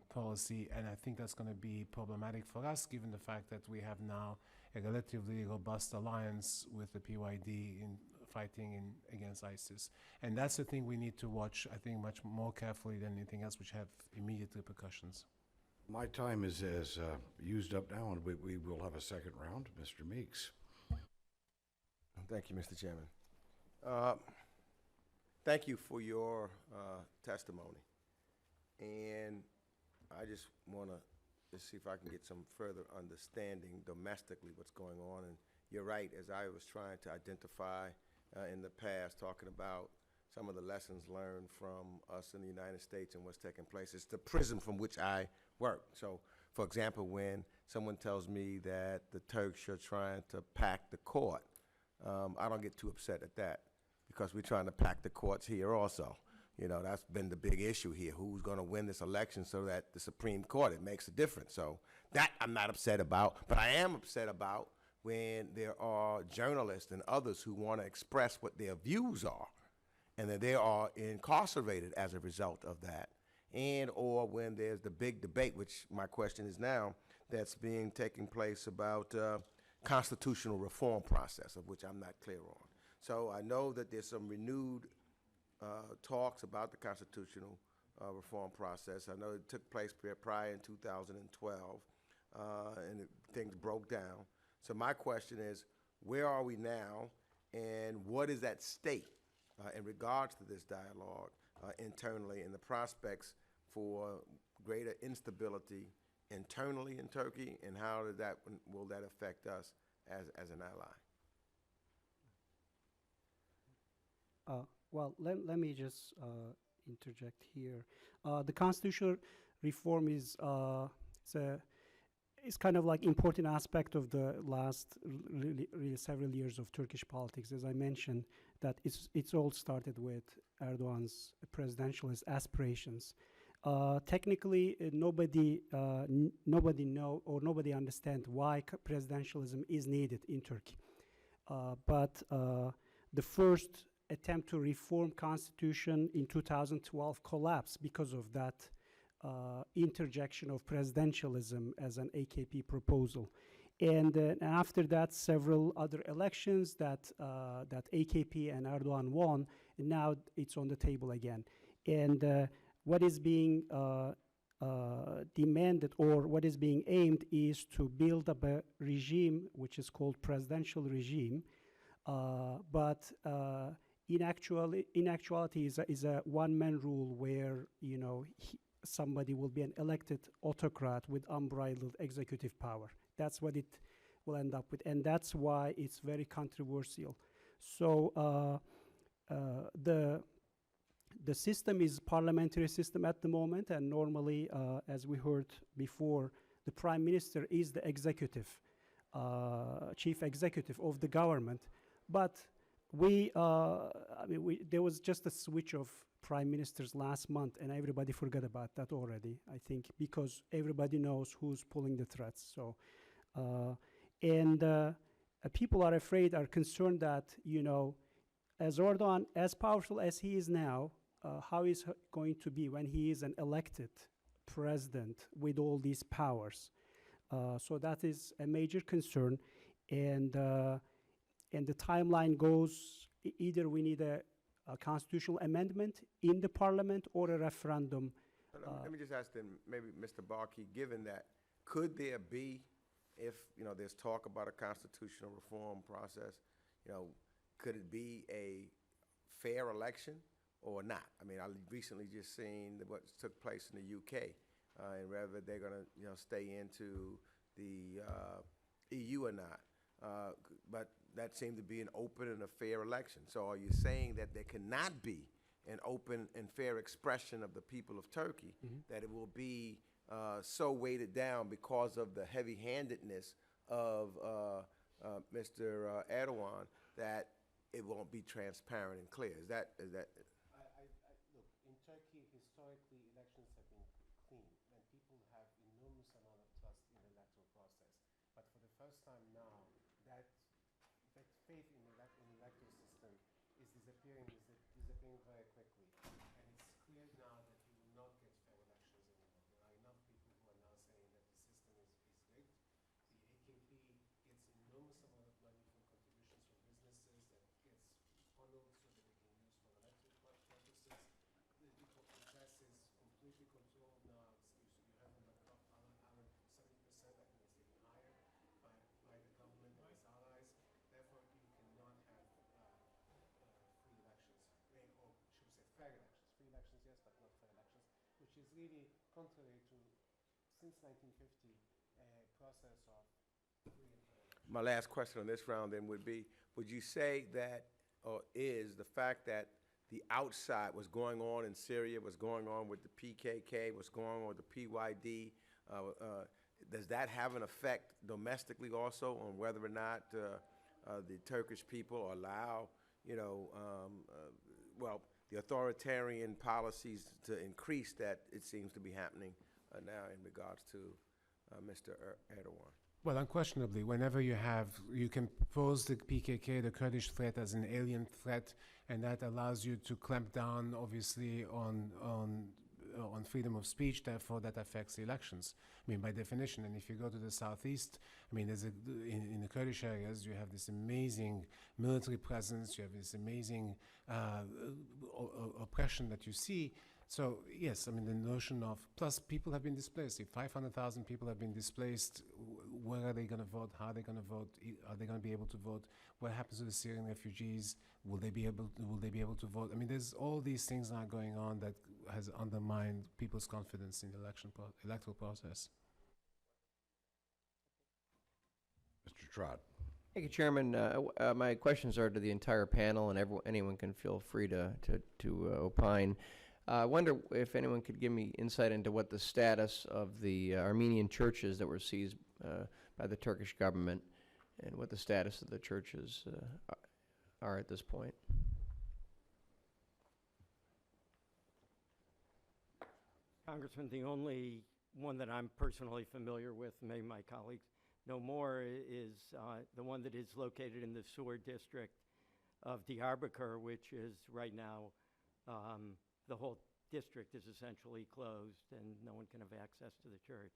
policy, and I think that's going to be problematic for us, given the fact that we have now a relatively robust alliance with the PYD in fighting against ISIS. And that's the thing we need to watch, I think, much more carefully than anything else, which have immediate repercussions. My time is used up now, and we will have a second round. Mr. Meeks. Thank you, Mr. Chairman. Thank you for your testimony. And I just want to see if I can get some further understanding domestically what's going on. And you're right, as I was trying to identify in the past, talking about some of the lessons learned from us in the United States and what's taking place. It's the prism from which I work. So, for example, when someone tells me that the Turks are trying to pack the court, I don't get too upset at that, because we're trying to pack the courts here also. You know, that's been the big issue here. Who's going to win this election so that the Supreme Court, it makes a difference. So that I'm not upset about, but I am upset about when there are journalists and others who want to express what their views are, and that they are incarcerated as a result of that. And or when there's the big debate, which my question is now, that's taking place about constitutional reform process, of which I'm not clear on. So I know that there's some renewed talks about the constitutional reform process. I know it took place prior in 2012, and things broke down. So my question is, where are we now, and what is at stake in regards to this dialogue internally, and the prospects for greater instability internally in Turkey, and how will that affect us as an ally? Well, let me just interject here. The constitutional reform is kind of like important aspect of the last really several years of Turkish politics. As I mentioned, that it's all started with Erdogan's presidentialist aspirations. Technically, nobody know or nobody understand why presidentialism is needed in Turkey. But the first attempt to reform constitution in 2012 collapsed because of that interjection of presidentialism as an AKP proposal. And after that, several other elections that AKP and Erdogan won, and now it's on the table again. And what is being demanded, or what is being aimed, is to build up a regime which is called presidential regime, but in actuality is a one-man rule where, you know, somebody will be an elected autocrat with unbridled executive power. That's what it will end up with, and that's why it's very controversial. So the system is parliamentary system at the moment, and normally, as we heard before, the prime minister is the executive, chief executive of the government. But there was just a switch of prime ministers last month, and everybody forgot about that already, I think, because everybody knows who's pulling the threads. So, people are afraid, are concerned that, as Erdogan, as powerful as he is now, how is he going to be when he is an elected president with all these powers? So that is a major concern, and the timeline goes, either we need a constitutional amendment in the parliament or a referendum. Let me just ask then, maybe Mr. Barkey, given that, could there be, if, there's talk about a constitutional reform process, could it be a fair election or not? I mean, I recently just seen what took place in the UK, and whether they're going to, stay into the EU or not. But that seemed to be an open and a fair election. So are you saying that there cannot be an open and fair expression of the people of Turkey, that it will be so weighted down because of the heavy-handedness of Mr. Erdogan that it won't be transparent and clear? Is that? Look, in Turkey, historically, elections have been clean, and people have enormous amount of trust in the electoral process. But for the first time now, that faith in the electoral system is disappearing very quickly. And it's clear now that we will not get fair elections anymore. There are enough people who are now saying that the system is rigged. The AKP gets enormous amount of money from contributions from businesses that gets funneled so that they can use for electoral purposes. The press is completely controlled now. You have about 70%, I think it's even higher, by the government and its allies. Therefore, you cannot have free elections, or should we say fair elections. Free elections, yes, but not fair elections, which is really contrary to, since 1950, a process of free and fair elections. My last question on this round then would be, would you say that, or is the fact that the outside, what's going on in Syria, what's going on with the PKK, what's going on with the PYD, does that have an effect domestically also on whether or not the Turkish people allow, the authoritarian policies to increase that it seems to be happening now in regards to Mr. Erdogan? Well, unquestionably, whenever you can pose the PKK, the Kurdish threat, as an alien threat, and that allows you to clamp down, obviously, on freedom of speech. Therefore, that affects the elections. I mean, by definition. And if you go to the southeast, I mean, in the Kurdish areas, you have this amazing military presence. You have this amazing oppression that you see. So yes, I mean, the notion of, plus people have been displaced. If 500,000 people have been displaced, where are they going to vote? How are they going to vote? Are they going to be able to vote? What happens to the Syrian refugees? Will they be able to vote? I mean, there's all these things now going on that has undermined people's confidence in the electoral process. Mr. Trott. Thank you, Chairman. My questions are to the entire panel, and anyone can feel free to opine. I wonder if anyone could give me insight into what the status of the Armenian churches that were seized by the Turkish government, and what the status of the churches are at this point. Congressman, the only one that I'm personally familiar with, maybe my colleagues know more, is the one that is located in the Sur district of Diyarbakir, which is right now the whole district is essentially closed, and no one can have access to the church,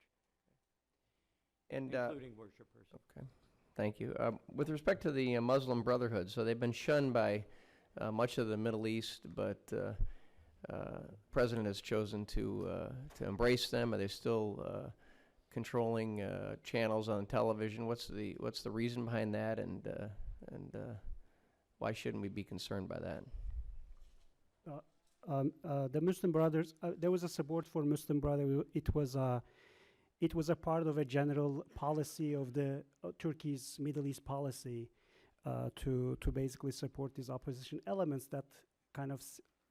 including worshipers. Okay, thank you. With respect to the Muslim Brotherhood, so they've been shunned by much of the Middle East, but the president has chosen to embrace them. Are they still controlling channels on television? What's the reason behind that, and why shouldn't we be concerned by that? The Muslim Brothers, there was a support for Muslim Brotherhood. It was a part of a general policy of the Turkey's Middle East policy to basically support these opposition elements that kind of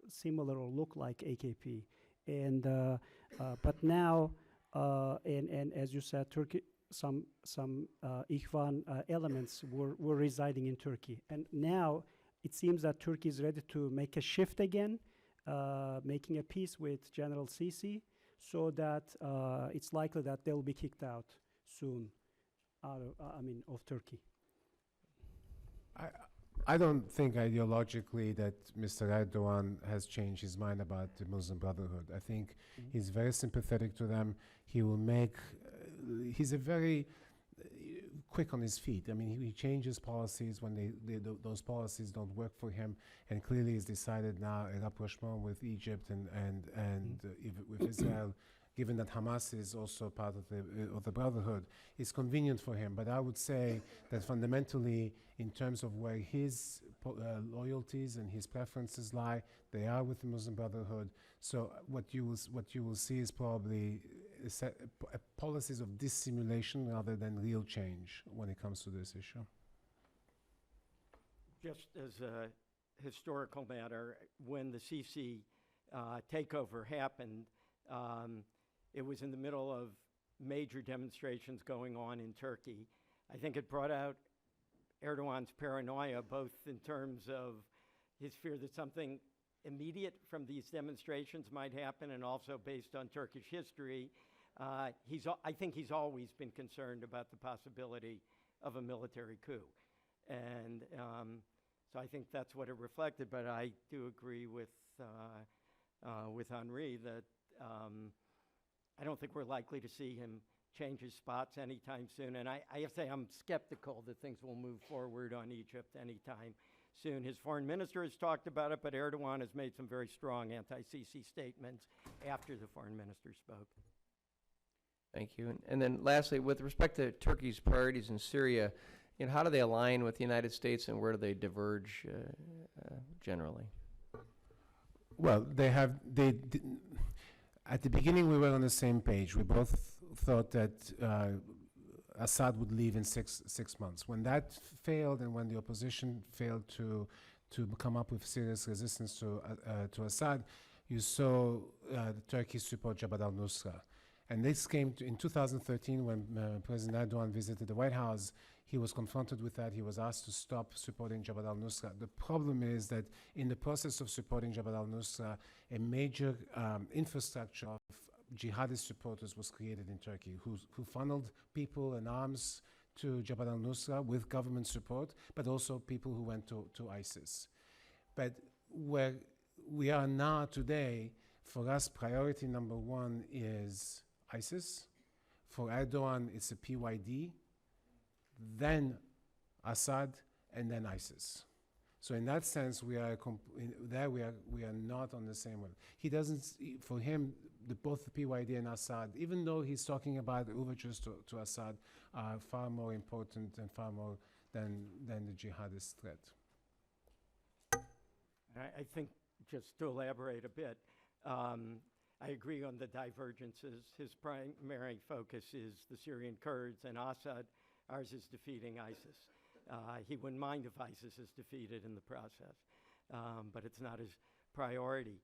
similar or look like AKP. And but now, and as you said, Turkey, some Ikhwan elements were residing in Turkey, and now it seems that Turkey is ready to make a shift again, making a peace with General Sisi, so that it's likely that they'll be kicked out soon, of Turkey. I don't think ideologically that Mr. Erdogan has changed his mind about the Muslim Brotherhood. I think he's very sympathetic to them. He will make, he's a very quick on his feet. I mean, he changes policies when those policies don't work for him, and clearly he's decided now a rapprochement with Egypt and with Israel, given that Hamas is also part of the Brotherhood, is convenient for him. But I would say that fundamentally, in terms of where his loyalties and his preferences lie, they are with the Muslim Brotherhood. So what you will see is probably policies of dissimulation rather than real change when it comes to this issue. Just as a historical matter, when the Sisi takeover happened, it was in the middle of major demonstrations going on in Turkey. I think it brought out Erdogan's paranoia, both in terms of his fear that something immediate from these demonstrations might happen, and also based on Turkish history. I think he's always been concerned about the possibility of a military coup. And so I think that's what it reflected, but I do agree with Henri that I don't think we're likely to see him change his spots anytime soon. And I have to say, I'm skeptical that things will move forward on Egypt anytime soon. His foreign minister has talked about it, but Erdogan has made some very strong anti-Sisi statements after the foreign minister spoke. Thank you. And then lastly, with respect to Turkey's priorities in Syria, how do they align with the United States, and where do they diverge generally? Well, at the beginning, we were on the same page. We both thought that Assad would leave in six months. When that failed, and when the opposition failed to come up with serious resistance to Assad, you saw Turkey support Jabhat al-Nusra. And this came in 2013 when President Erdogan visited the White House. He was confronted with that. He was asked to stop supporting Jabhat al-Nusra. The problem is that in the process of supporting Jabhat al-Nusra, a major infrastructure of jihadist supporters was created in Turkey, who funneled people and arms to Jabhat al-Nusra with government support, but also people who went to ISIS. But where we are now today, for us, priority number one is ISIS. For Erdogan, it's a PYD, then Assad, and then ISIS. So in that sense, we are not on the same level. He doesn't. For him, both the PYD and Assad, even though he's talking about overtures to Assad, are far more important and far more than the jihadist threat. I think, just to elaborate a bit, I agree on the divergences. His primary focus is the Syrian Kurds and Assad. Ours is defeating ISIS. He wouldn't mind if ISIS is defeated in the process, but it's not his priority.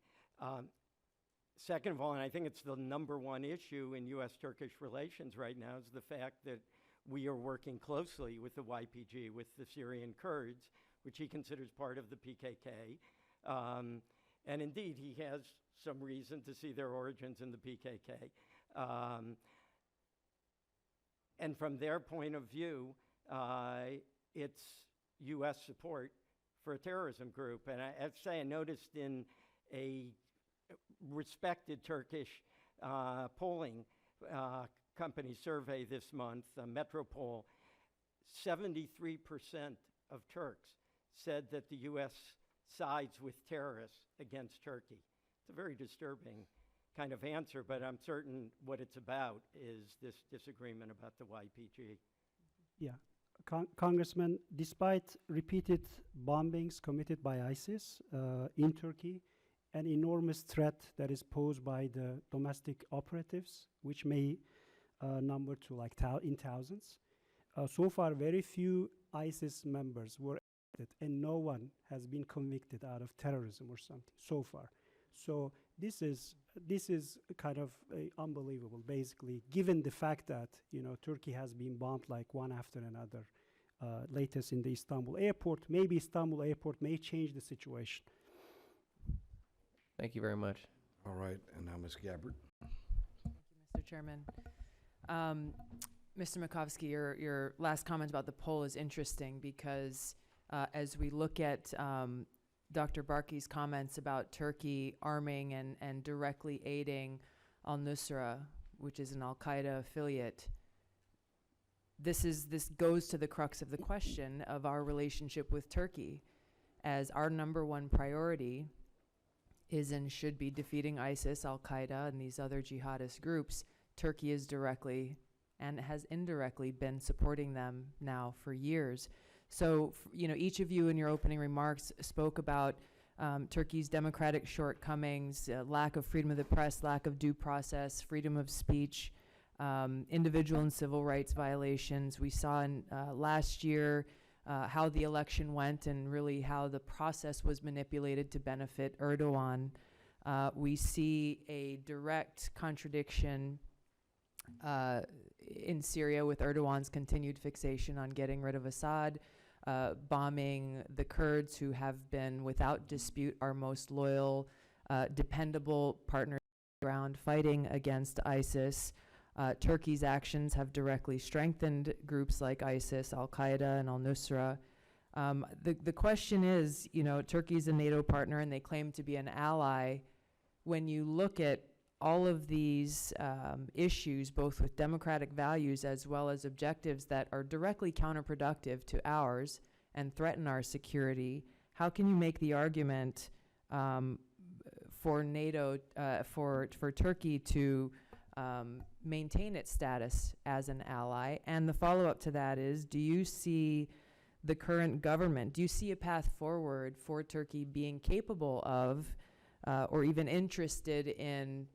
Second of all, and I think it's the number one issue in U.S.-Turkish relations right now, is the fact that we are working closely with the YPG, with the Syrian Kurds, which he considers part of the PKK. And indeed, he has some reason to see their origins in the PKK. And from their point of view, it's U.S. support for a terrorism group. And I have to say, I noticed in a respected Turkish polling company survey this month, Metropol, 73% of Turks said that the U.S. sides with terrorists against Turkey. It's a very disturbing kind of answer, but I'm certain what it's about is this disagreement about the YPG. Yeah. Congressman, despite repeated bombings committed by ISIS in Turkey, an enormous threat that is posed by the domestic operatives, which may number to like in thousands. So far, very few ISIS members were arrested, and no one has been convicted out of terrorism or something so far. So this is kind of unbelievable, basically, given the fact that Turkey has been bombed like one after another. Latest in the Istanbul airport. Maybe Istanbul airport may change the situation. Thank you very much. All right, and now Ms. Gabbard. Mr. Chairman. Mr. Makovsky, your last comment about the poll is interesting because as we look at Dr. Barki's comments about Turkey arming and directly aiding al-Nusra, which is an al-Qaeda affiliate, this goes to the crux of the question of our relationship with Turkey, as our number one priority is and should be defeating ISIS, al-Qaeda, and these other jihadist groups. Turkey is directly and has indirectly been supporting them now for years. So, each of you in your opening remarks spoke about Turkey's democratic shortcomings, lack of freedom of the press, lack of due process, freedom of speech, individual and civil rights violations. We saw in last year how the election went and really how the process was manipulated to benefit Erdogan. We see a direct contradiction in Syria with Erdogan's continued fixation on getting rid of Assad, bombing the Kurds, who have been, without dispute, our most loyal, dependable partner on the ground fighting against ISIS. Turkey's actions have directly strengthened groups like ISIS, al-Qaeda, and al-Nusra. The question is, Turkey's a NATO partner and they claim to be an ally. When you look at all of these issues, both with democratic values as well as objectives that are directly counterproductive to ours and threaten our security, how can you make the argument for NATO, for Turkey to maintain its status as an ally? And the follow-up to that is, do you see the current government, do you see a path forward for Turkey being capable of or even interested in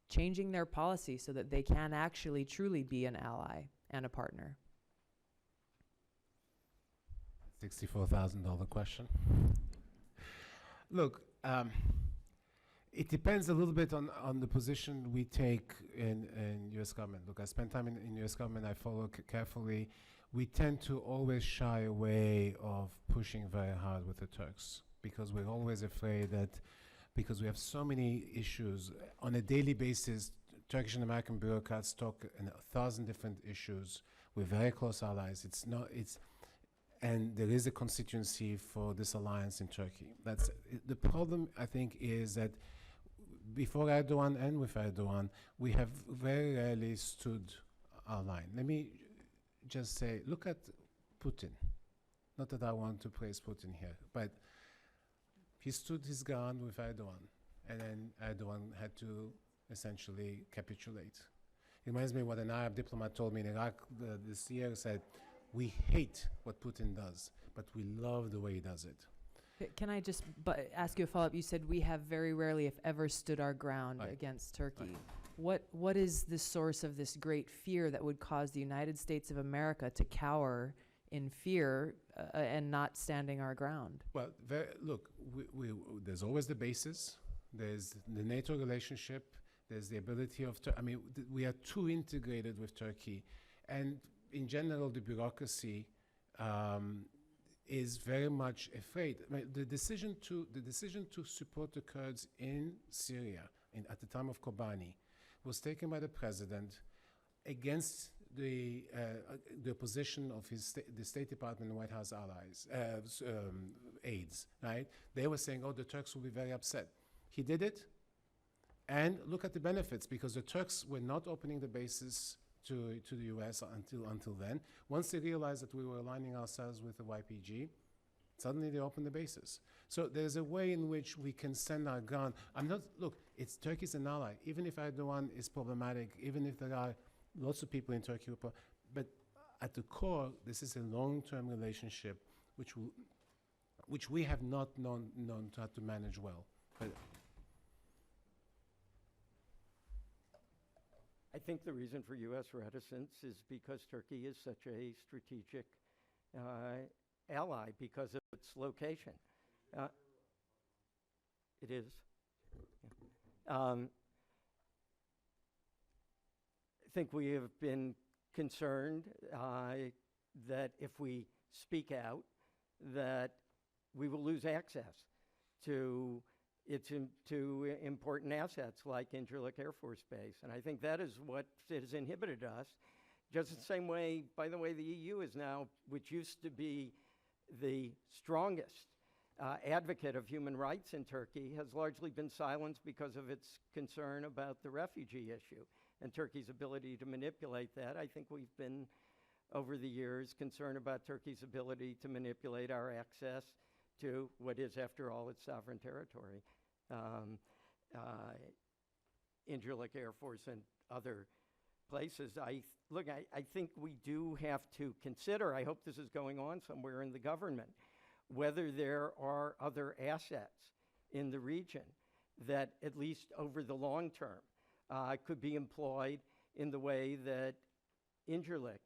changing their policy so that they can actually truly be an ally and a partner? $64,000 question. Look, it depends a little bit on the position we take in U.S. government. Look, I spent time in U.S. government. I follow carefully. We tend to always shy away of pushing very hard with the Turks because we're always afraid that because we have so many issues on a daily basis. Turkish and American bureaucrats talk on 1,000 different issues. We're very close allies. And there is a constituency for this alliance in Turkey. That's the problem. I think is that before Erdogan and with Erdogan, we have very rarely stood our line. Let me just say, look at Putin. Not that I want to praise Putin here, but he stood his ground with Erdogan, and then Erdogan had to essentially capitulate. It reminds me what an Arab diplomat told me in Iraq this year, said, we hate what Putin does, but we love the way he does it. Can I just ask you a follow-up? You said we have very rarely, if ever, stood our ground Right. against Turkey. Right. What is the source of this great fear that would cause the United States of America to cower in fear and not standing our ground? Well, look, there's always the basis. There's the NATO relationship. There's the ability of, we are too integrated with Turkey. And in general, the bureaucracy is very much afraid. The decision to support the Kurds in Syria at the time of Kobani was taken by the president against the position of the State Department and White House allies, aides, right? They were saying, oh, the Turks will be very upset. He did it, and look at the benefits, because the Turks were not opening the bases to the U.S. until then. Once they realized that we were aligning ourselves with the YPG, suddenly they opened the bases. So there's a way in which we can stand our ground. Turkey's an ally. Even if Erdogan is problematic, even if there are lots of people in Turkey, but at the core, this is a long-term relationship which we have not known how to manage well. I think the reason for U.S. reticence is because Turkey is such a strategic ally because of its location. It is. Yeah. I think we have been concerned that if we speak out, that we will lose access to to important assets like Incirlik Air Force Base. And I think that is what has inhibited us. Just the same way, by the way, the EU is now, which used to be the strongest advocate of human rights in Turkey, has largely been silenced because of its concern about the refugee issue and Turkey's ability to manipulate that. I think we've been, over the years, concerned about Turkey's ability to manipulate our access to what is, after all, its sovereign territory. Incirlik Air Force and other places. I think we do have to consider, I hope this is going on somewhere in the government, whether there are other assets in the region that, at least over the long term, could be employed in the way that Incirlik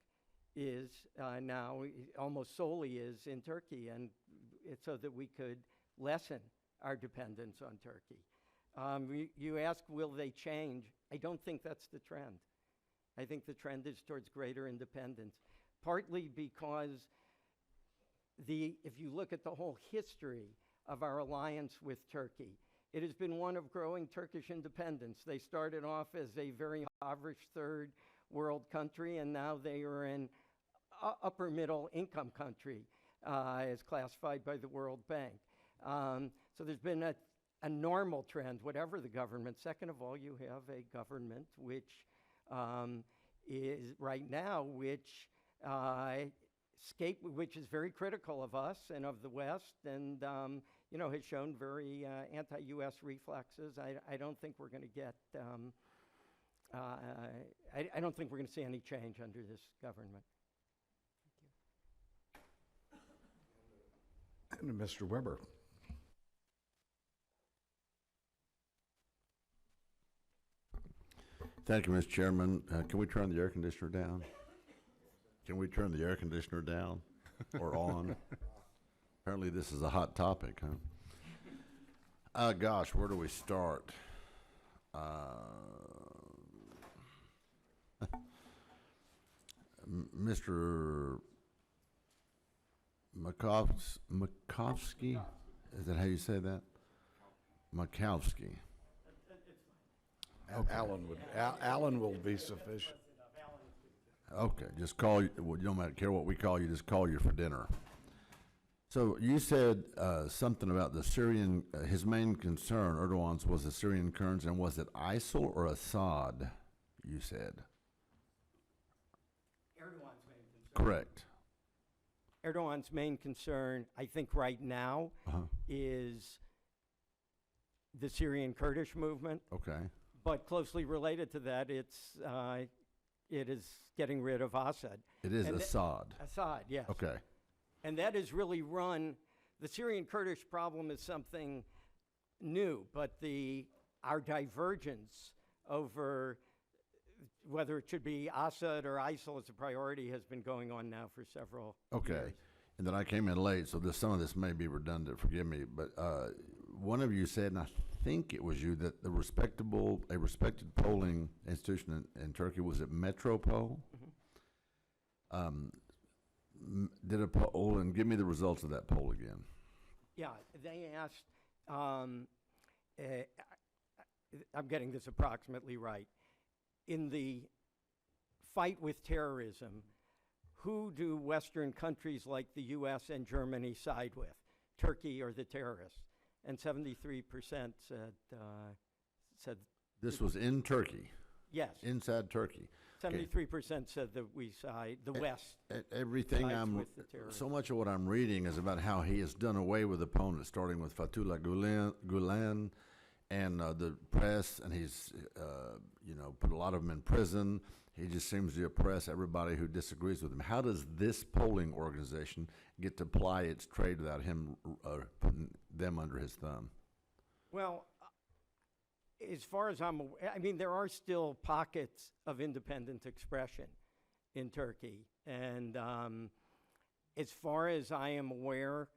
is now, almost solely is in Turkey, and it's so that we could lessen our dependence on Turkey. You ask, will they change? I don't think that's the trend. I think the trend is towards greater independence, partly because if you look at the whole history of our alliance with Turkey, it has been one of growing Turkish independence. They started off as a very impoverished third world country, and now they are an upper middle income country, as classified by the World Bank. So there's been a normal trend, whatever the government. Second of all, you have a government which is right now, which is very critical of us and of the West, and has shown very anti-U.S. reflexes. I don't think we're going to get. I don't think we're going to see any change under this government. And Mr. Weber. Thank you, Mr. Chairman. Can we turn the air conditioner down? Can we turn the air conditioner down or on? Apparently this is a hot topic, huh? Gosh, where do we start? Mr. Makovsky, is that how you say that? Makovsky. Okay. Alan will be sufficient. Okay, just call you. Well, you don't care what we call you. Just call you for dinner. So you said something about the Syrian. His main concern, Erdogan's, was the Syrian Kurds, and was it ISIL or Assad? You said. Erdogan's main concern. Correct. Erdogan's main concern, I think, right now, is the Syrian Kurdish movement. Okay. But closely related to that, it is getting rid of Assad. It is Assad. Assad, yes. Okay. And that is really run. The Syrian Kurdish problem is something new, but our divergence over whether it should be Assad or ISIL as a priority has been going on now for several years. And then I came in late, so some of this may be redundant, forgive me, but one of you said, and I think it was you, that a respected polling institution in Turkey, was it Metropole? Mm-hmm. Did a poll, and give me the results of that poll again. Yeah, they asked, I'm getting this approximately right, in the fight with terrorism, who do Western countries like the U.S. and Germany side with, Turkey or the terrorists? And 73% said This was in Turkey? Yes. Inside Turkey? 73% said that we side, the West. Everything sides with the terrorists. so much of what I'm reading is about how he has done away with opponents, starting with Fethullah Gulen and the press, and he's put a lot of them in prison. He just seems to oppress everybody who disagrees with him. How does this polling organization get to ply its trade without him putting them under his thumb? Well, as far as I'm aware, I mean, there are still pockets of independent expression in Turkey. And as far as I am aware,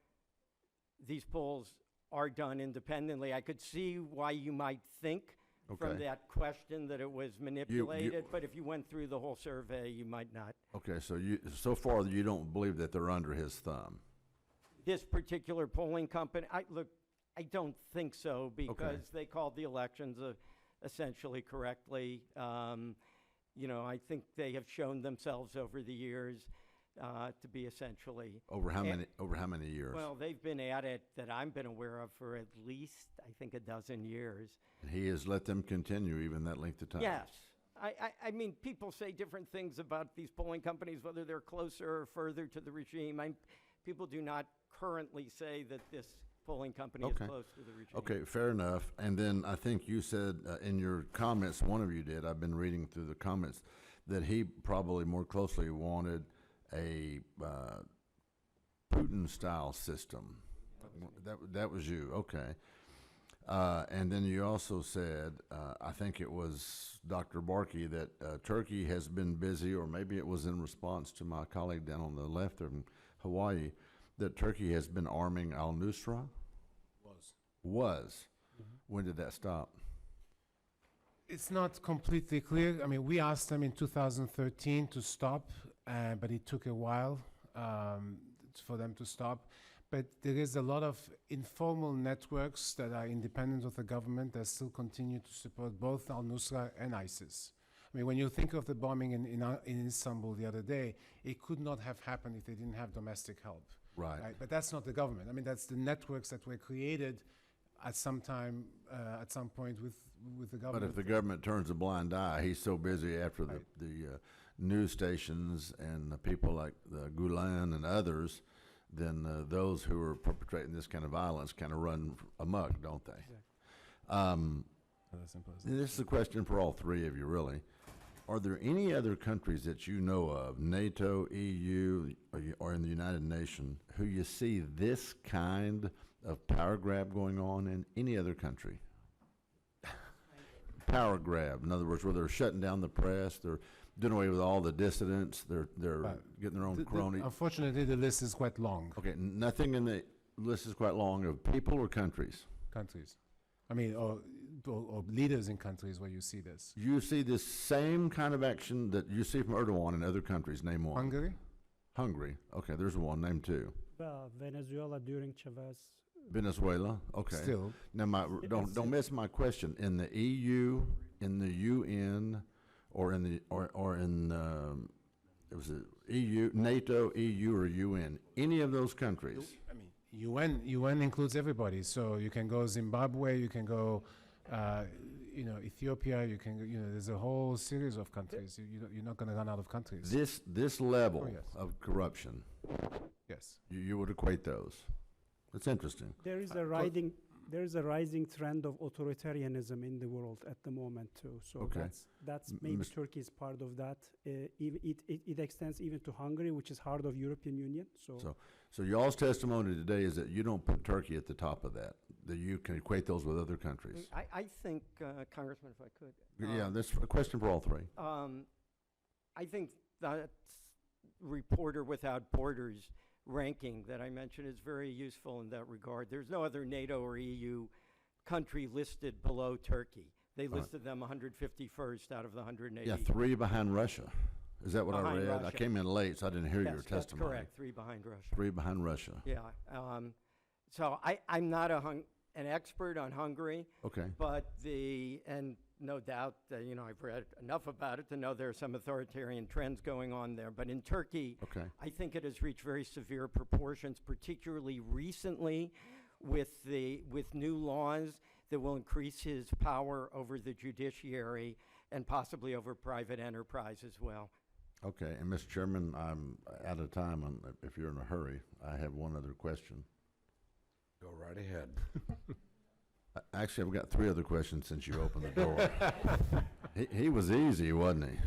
these polls are done independently. I could see why you might think from Okay. that question that it was manipulated, but if you went through the whole survey, you might not. Okay, so far you don't believe that they're under his thumb? This particular polling company, I don't think so, because they called the elections essentially correctly. I think they have shown themselves over the years to be essentially. Over how many years? Well, they've been at it that I've been aware of for at least, I think, a dozen years. And he has let them continue even that length of time? Yes. I mean, people say different things about these polling companies, whether they're closer or further to the regime. People do not currently say that this polling company is close to the regime. Okay, fair enough. And then I think you said in your comments, one of you did, I've been reading through the comments, that he probably more closely wanted a Putin-style system. That was you, okay. And then you also said, I think it was Dr. Barkey, that Turkey has been busy, or maybe it was in response to my colleague down on the left in Hawaii, that Turkey has been arming al-Nusra? Was. When did that stop? It's not completely clear. I mean, we asked them in 2013 to stop, but it took a while for them to stop. But there is a lot of informal networks that are independent of the government that still continue to support both al-Nusra and ISIS. I mean, when you think of the bombing in Istanbul the other day, it could not have happened if they didn't have domestic help. Right. But that's not the government. I mean, that's the networks that were created at some time, at some point with the government. But if the government turns a blind eye, he's so busy after the news stations and the people like the Gulen and others, then those who are perpetrating this kind of violence kind of run amok, don't they? Exactly. As simple as that. This is a question for all three of you, really. Are there any other countries that you know of, NATO, EU, or in the United Nations, who you see this kind of power grab going on in any other country? Power grab, in other words, where they're shutting down the press, they're doing away with all the dissidents, they're getting their own crony. Unfortunately, the list is quite long. Okay, nothing in the list is quite long of people or countries. Countries. I mean, or leaders in countries where you see this. You see this same kind of action that you see from Erdogan in other countries. Name one. Hungary? Hungary. Okay, there's one. Name two. Venezuela during Chavez. Venezuela. Okay. Still. Now, don't miss my question. In the EU, in the UN, or in the it was the EU, NATO, EU, or UN. Any of those countries. I mean, UN includes everybody. So you can go Zimbabwe, you can go, Ethiopia. You can, there's a whole series of countries. You're not going to run out of countries. This level Oh, yes. of corruption, Yes. you would equate those. It's interesting. There is a rising trend of authoritarianism in the world at the moment too. So Okay. that's maybe Mis- Turkey is part of that. It extends even to Hungary, which is part of European Union. So y'all's testimony today is that you don't put Turkey at the top of that you can equate those with other countries. I think, Congressman, if I could. Yeah, that's a question for all three. I think that Reporter Without Borders ranking that I mentioned is very useful in that regard. There's no other NATO or EU country listed below Turkey. They listed them 151st out of the 180. Yeah, 3 behind Russia. Is that what I Behind read? I Russia. came in late, so I didn't hear your That's testimony. correct, 3 behind Russia. 3 behind Russia. Yeah. So I'm not an expert on Hungary, Okay. but and no doubt, I've read enough about it to know there are some authoritarian trends going on there. But in Turkey, Okay. I think it has reached very severe proportions, particularly recently with new laws that will increase his power over the judiciary and possibly over private enterprise as well. Okay, and Mr. Chairman, I'm out of time. If you're in a hurry, I have one other question. Go right ahead. Actually, I've got 3 other questions since you opened the door. He was easy, wasn't he?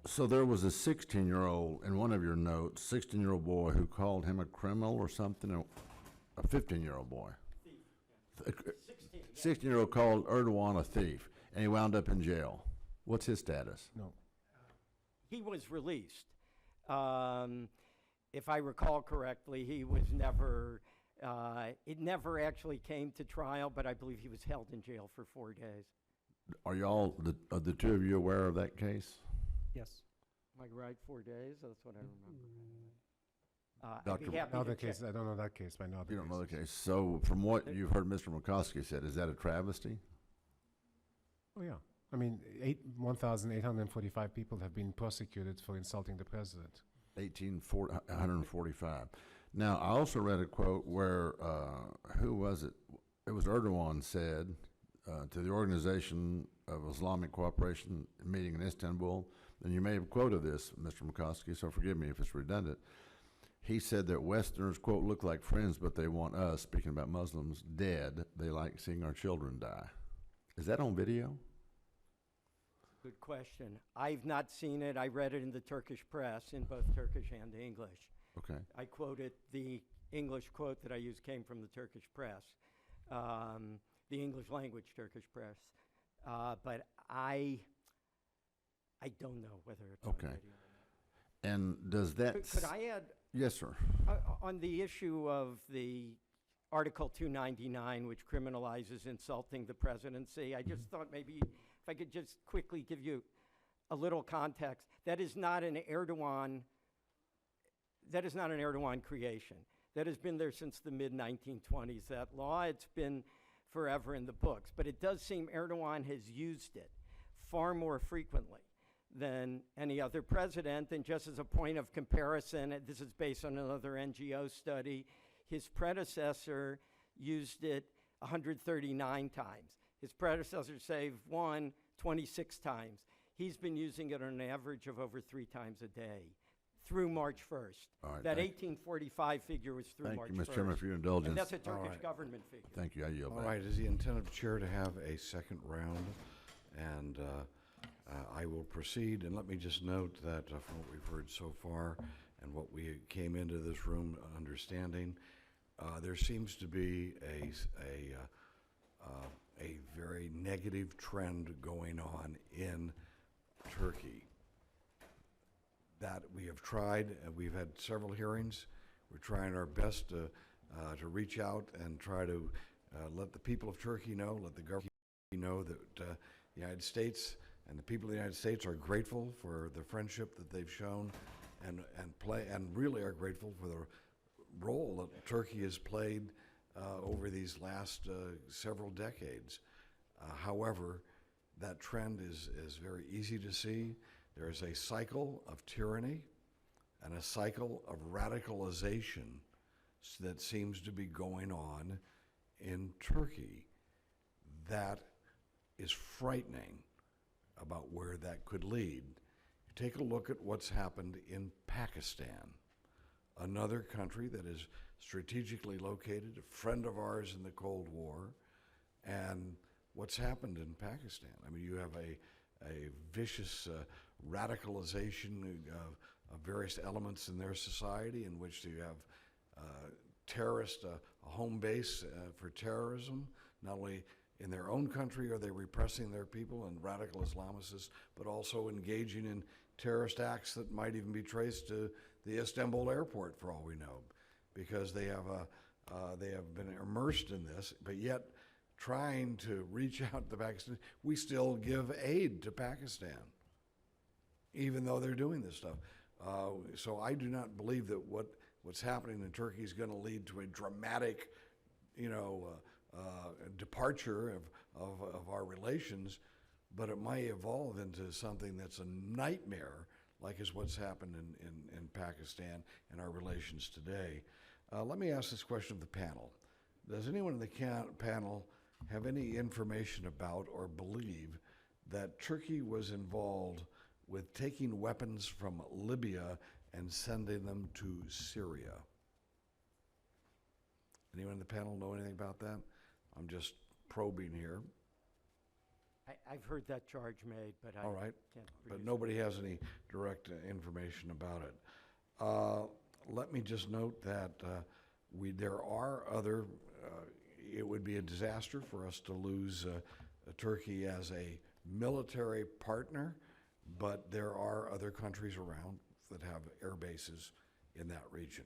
So there was a 16-year-old, in one of your notes, 16-year-old boy who called him a criminal or something. a 15-year-old boy. 16-year-old called Erdogan a thief, and he wound up in jail. What's his status? No. He was released. If I recall correctly, he was never, it never actually came to trial, but I believe he was held in jail for 4 days. Are y'all, are the two of you aware of that case? Yes. Am I right, 4 days? That's what I remember. I'd Dr. be happy Another to check. case, I don't know that case, but I know other You don't know the cases. case. So from what you've heard Mr. McCoskey said, is that a travesty? Oh, yeah. I mean, 1,845 people have been prosecuted for insulting the president. 145. Now, I also read a quote where, who was it? It was Erdogan said to the Organization of Islamic Cooperation meeting in Istanbul, and you may have quoted this, Mr. McCoskey, so forgive me if it's redundant. He said that Westerners, quote, look like friends, but they want us, speaking about Muslims, dead. They like seeing our children die. Is that on video? Good question. I've not seen it. I read it in the Turkish press, in both Turkish and English. Okay. I quoted the English quote that I used came from the Turkish press, the English language Turkish press. But I don't know whether it's on Okay. video. And does that... Could I add, Yes, sir. on the issue of the Article 299, which criminalizes insulting the presidency, I just thought maybe if I could just quickly give you a little context. That is not an Erdogan creation. That has been there since the mid-1920s, that law. It's been forever in the books. But it does seem Erdogan has used it far more frequently than any other president. And just as a point of comparison, and this is based on another NGO study, his predecessor used it 139 times. His predecessor saved 26 times. He's been using it on an average of over 3 times a day through March 1st. All right, That thank- 1845 figure was through Thank March you, 1st. Mr. Chairman, for your indulgence. And that's a All Turkish right. government figure. Thank you. I yield All back. right, is the intent of the chair to have a second round? And I will proceed, and let me just note that from what we've heard so far and what we came into this room understanding, there seems to be a very negative trend going on in Turkey that we have tried, and we've had several hearings. We're trying our best to reach out and try to let the people of Turkey know, let the government know that the United States and the people of the United States are grateful for the friendship that they've shown and really are grateful for the role that Turkey has played over these last several decades. However, that trend is very easy to see. There is a cycle of tyranny and a cycle of radicalization that seems to be going on in Turkey that is frightening about where that could lead. You take a look at what's happened in Pakistan, another country that is strategically located, a friend of ours in the Cold War, and what's happened in Pakistan. I mean, you have a vicious radicalization of various elements in their society in which you have terrorists, a home base for terrorism. Not only in their own country are they repressing their people and radical Islamists, but also engaging in terrorist acts that might even be traced to the Istanbul airport, for all we know, because they have been immersed in this, but yet trying to reach out to Pakistan. We still give aid to Pakistan, even though they're doing this stuff. So I do not believe that what's happening in Turkey is going to lead to a dramatic, departure of our relations, but it may evolve into something that's a nightmare, like is what's happened in Pakistan and our relations today. Let me ask this question of the panel. Does anyone in the panel have any information about or believe that Turkey was involved with taking weapons from Libya and sending them to Syria? Anyone in the panel know anything about that? I'm just probing here. I've heard that charge made, but I All right, can't but produce nobody has any direct information about it. Let me just note that There are other, it would be a disaster for us to lose Turkey as a military partner, but there are other countries around that have air bases in that region.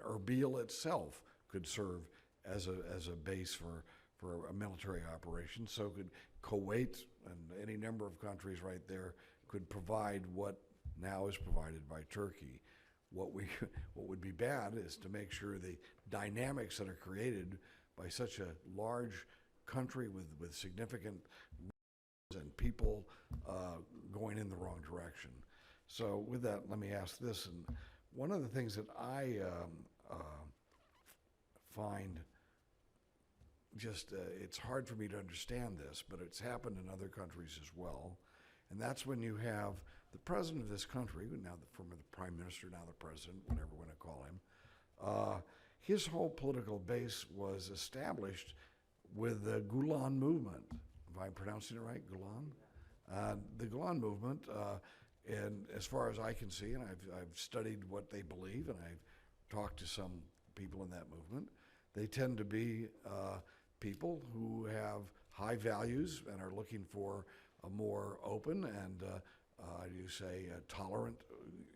Erbil itself could serve as a base for a military operation. So could Kuwait, and any number of countries right there could provide what now is provided by Turkey. What would be bad is to make sure the dynamics that are created by such a large country with significant and people going in the wrong direction. So with that, let me ask this. And one of the things that I find just, it's hard for me to understand this, but it's happened in other countries as well. And that's when you have the president of this country, now the former prime minister, now the president, whatever we want to call him, his whole political base was established with the Gulen movement. Am I pronouncing it right, Gulen? The Gulen movement, and as far as I can see, and I've studied what they believe, and I've talked to some people in that movement, they tend to be people who have high values and are looking for a more open and, you say, tolerant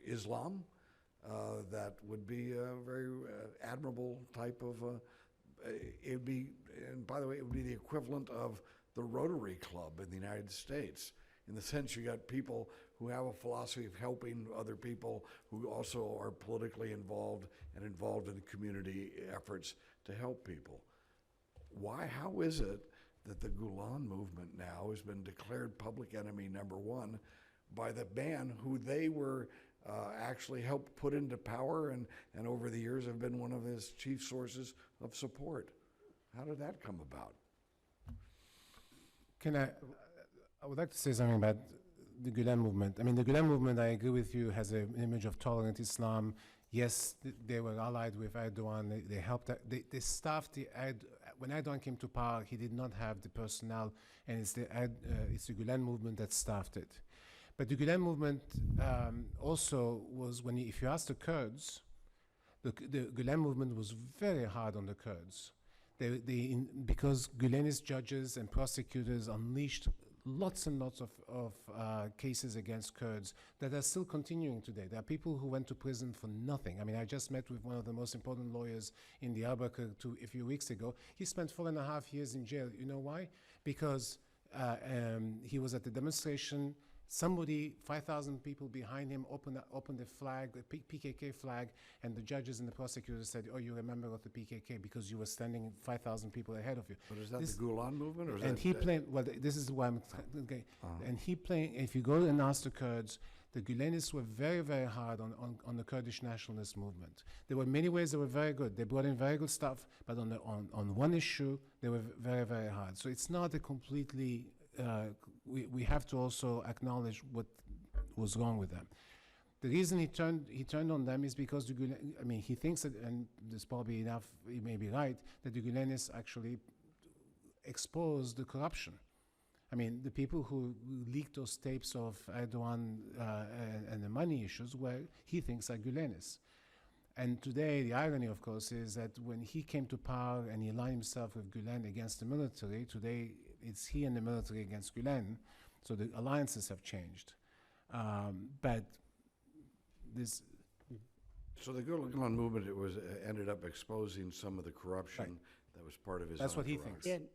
Islam. That would be a very admirable type of, it'd be, and by the way, it would be the equivalent of the Rotary Club in the United States. In the sense you got people who have a philosophy of helping other people who also are politically involved and involved in community efforts to help people. How is it that the Gulen movement now has been declared public enemy #1 by the man who they were actually helped put into power and over the years have been one of his chief sources of support? How did that come about? I would like to say something about the Gulen movement. I mean, the Gulen movement, I agree with you, has an image of tolerant Islam. Yes, they were allied with Erdogan. They helped, they staffed when Erdogan came to power, he did not have the personnel, and it's the Gulen movement that staffed it. But the Gulen movement also was, if you ask the Kurds, the Gulen movement was very hard on the Kurds. Because Gulenist judges and prosecutors unleashed lots and lots of cases against Kurds that are still continuing today. There are people who went to prison for nothing. I mean, I just met with one of the most important lawyers in Diyarbakir a few weeks ago. He spent 4.5 years in jail. You know why? Because he was at the demonstration. Somebody, 5,000 people behind him, opened the flag, the PKK flag, and the judges and the prosecutors said, "Oh, you're a member of the PKK because you were standing 5,000 people ahead of you." But is that the Gulen movement? Or is and that he played, well, this is why I'm, okay. And he played, if you go and ask the Kurds, the Gulenists were very, very hard on the Kurdish nationalist movement. There were many ways they were very good. They brought in very good stuff, but on one issue, they were very, very hard. So it's not a completely, we have to also acknowledge what was wrong with them. The reason he turned on them is because he thinks that, and there's probably enough, he may be right, that the Gulenists actually exposed the corruption. I mean, the people who leaked those tapes of Erdogan and the money issues he thinks are Gulenists. And today, the irony, of course, is that when he came to power and he aligned himself with Gulen against the military, today it's he and the military against Gulen, so the alliances have changed. But this... So the Gulen movement, ended up exposing some of the corruption that was part of his That's what he entourage. thinks.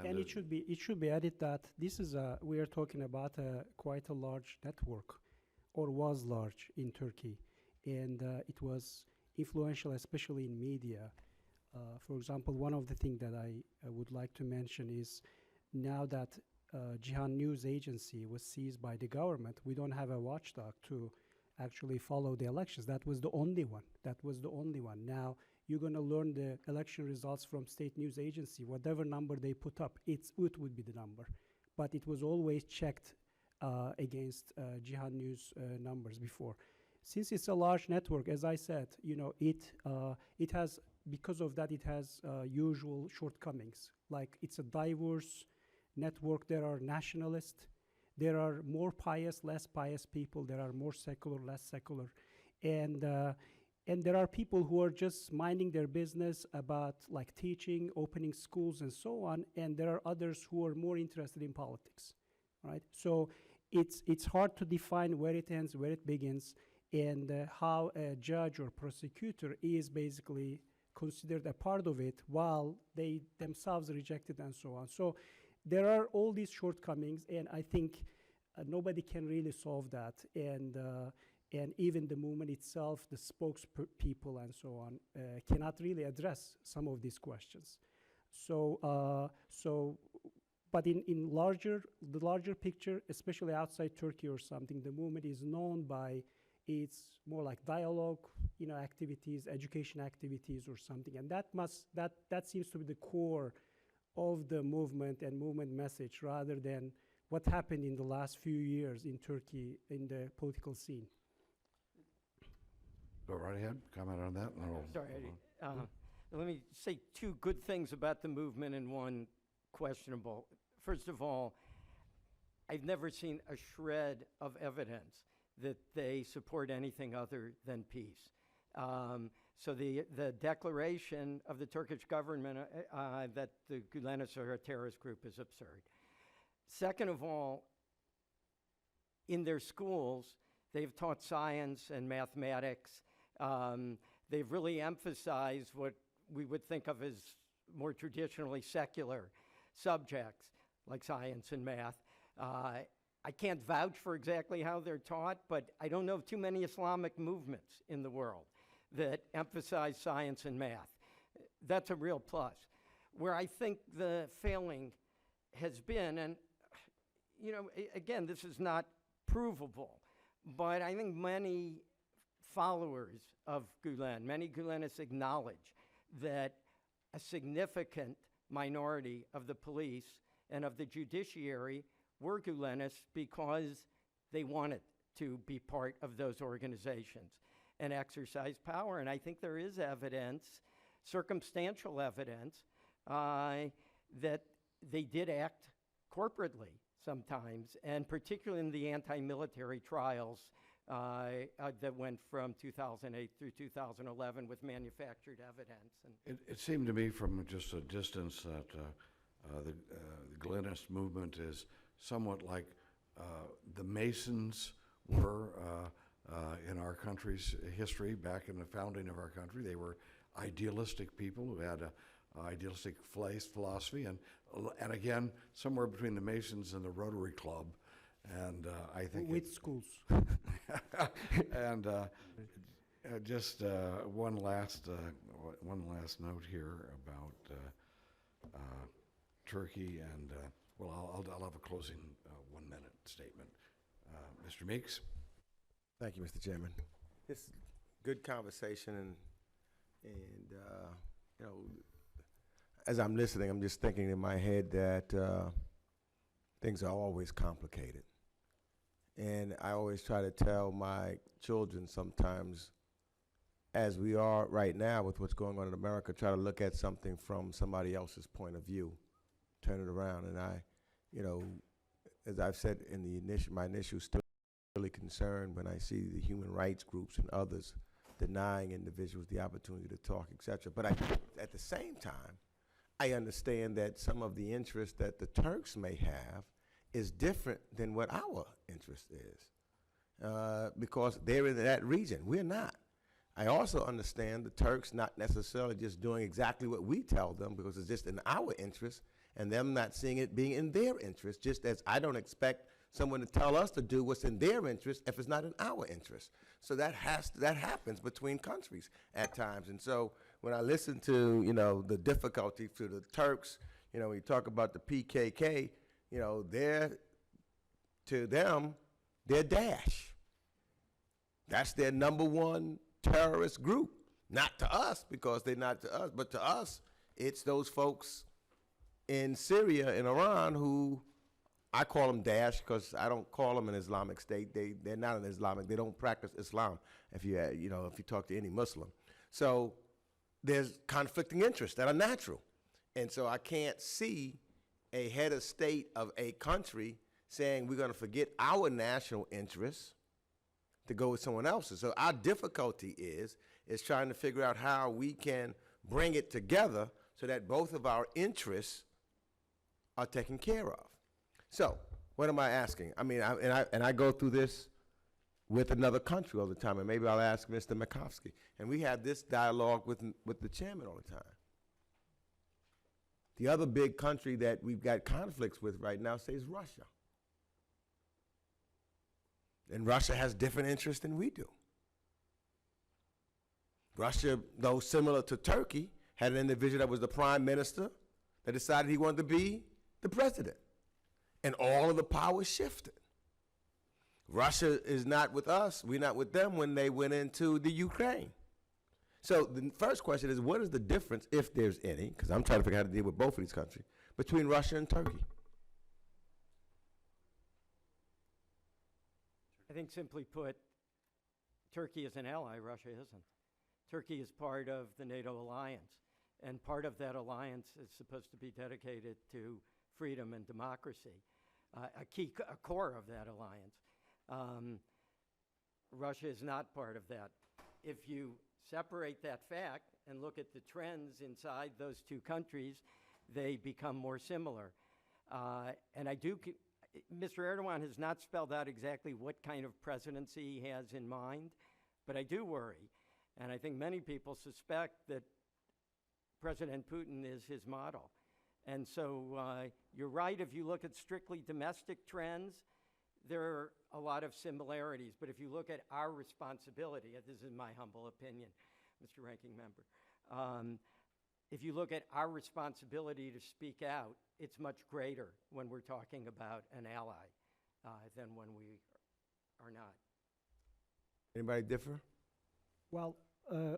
And it should be added that this is we are talking about quite a large network, or was large in Turkey, and it was influential, especially in media. For example, one of the things that I would like to mention is now that Cihan News Agency was seized by the government, we don't have a watchdog to actually follow the elections. That was the only one. Now you're going to learn the election results from State News Agency. Whatever number they put up, it would be the number. But it was always checked against Cihan News numbers before. Since it's a large network, as I said, it has, because of that, it has usual shortcomings. Like, it's a diverse network. There are nationalists. There are more pious, less pious people. There are more secular, less secular. And And there are people who are just minding their business about like teaching, opening schools, and so on. And there are others who are more interested in politics, right? So it's hard to define where it ends, where it begins, and how a judge or prosecutor is basically considered a part of it while they themselves reject it and so on. So there are all these shortcomings, and I think nobody can really solve that. And even the movement itself, the spokespeople and so on, cannot really address some of these questions. So, but in the larger picture, especially outside Turkey or something, the movement is known by its more like dialogue, activities, education activities or something, and that seems to be the core of the movement and movement message, rather than what happened in the last few years in Turkey in the political scene. Go right ahead, comment on that. And Sorry, let me say two good things about the movement and one questionable. First of all, I've never seen a shred of evidence that they support anything other than peace. So the declaration of the Turkish government that the Gülenists are a terrorist group is absurd. Second of all, in their schools, they've taught science and mathematics. They've really emphasized what we would think of as more traditionally secular subjects like science and math. I can't vouch for exactly how they're taught, but I don't know of too many Islamic movements in the world that emphasize science and math. That's a real plus. Where I think the failing has been, and again, this is not provable, but I think many followers of Gülen, many Gülenists acknowledge that a significant minority of the police and of the judiciary were Gülenists because they wanted to be part of those organizations and exercise power. And I think there is evidence, circumstantial evidence, that they did act corporately sometimes, and particularly in the anti-military trials that went from 2008 through 2011 with manufactured evidence. And it seemed to me from just a distance that the Gülenist movement is somewhat like the Masons were in our country's history, back in the founding of our country. They were idealistic people who had an idealistic philosophy, and again, somewhere between the Masons and the Rotary Club. And I think with schools. And just one last note here about Turkey, and I'll have a closing 1 minute statement. Mr. Meeks. Thank you, Mr. Chairman. It's good conversation, and as I'm listening, I'm just thinking in my head that things are always complicated. And I always try to tell my children sometimes, as we are right now with what's going on in America, try to look at something from somebody else's point of view, turn it around. And I, as I've said in my initial story, really concerned when I see the human rights groups and others denying individuals the opportunity to talk, et cetera. But at the same time, I understand that some of the interest that the Turks may have is different than what our interest is, because they're in that region. We're not. I also understand the Turks not necessarily just doing exactly what we tell them because it's just in our interest, and them not seeing it being in their interest, just as I don't expect someone to tell us to do what's in their interest if it's not in our interest. So that happens between countries at times. And so when I listen to, the difficulty for the Turks, when you talk about the PKK, to them, they're Daesh. That's their number one terrorist group. Not to us, because they're not to us, but to us, it's those folks in Syria and Iran who, I call them Daesh because I don't call them an Islamic State. They're not an Islamic. They don't practice Islam. If you talk to any Muslim, so there's conflicting interests that are natural, and so I can't see a head of state of a country saying we're going to forget our national interests to go with someone else's. So our difficulty is is trying to figure out how we can bring it together so that both of our interests are taken care of. So, what am I asking? I mean, I go through this with another country all the time, and maybe I'll ask Mr. Makovsky. And we have this dialogue with the chairman all the time. The other big country that we've got conflicts with right now, say, is Russia. And Russia has different interests than we do. Russia, though similar to Turkey, had an individual that was the prime minister that decided he wanted to be the president. And all of the power shifted. Russia is not with us, we're not with them when they went into the Ukraine. So the first question is, what is the difference, if there's any, because I'm trying to figure out how to deal with both of these countries, between Russia and Turkey? I think simply put, Turkey is an ally, Russia isn't. Turkey is part of the NATO alliance, and part of that alliance is supposed to be dedicated to freedom and democracy, a core of that alliance. Russia is not part of that. If you separate that fact and look at the trends inside those two countries, they become more similar. And Mr. Erdogan has not spelled out exactly what kind of presidency he has in mind, but I do worry, and I think many people suspect that President Putin is his model. And so you're right, if you look at strictly domestic trends, there are a lot of similarities. But if you look at our responsibility, this is my humble opinion, Mr. Ranking Member, if you look at our responsibility to speak out, it's much greater when we're talking about an ally than when we are not. Anybody differ? Well,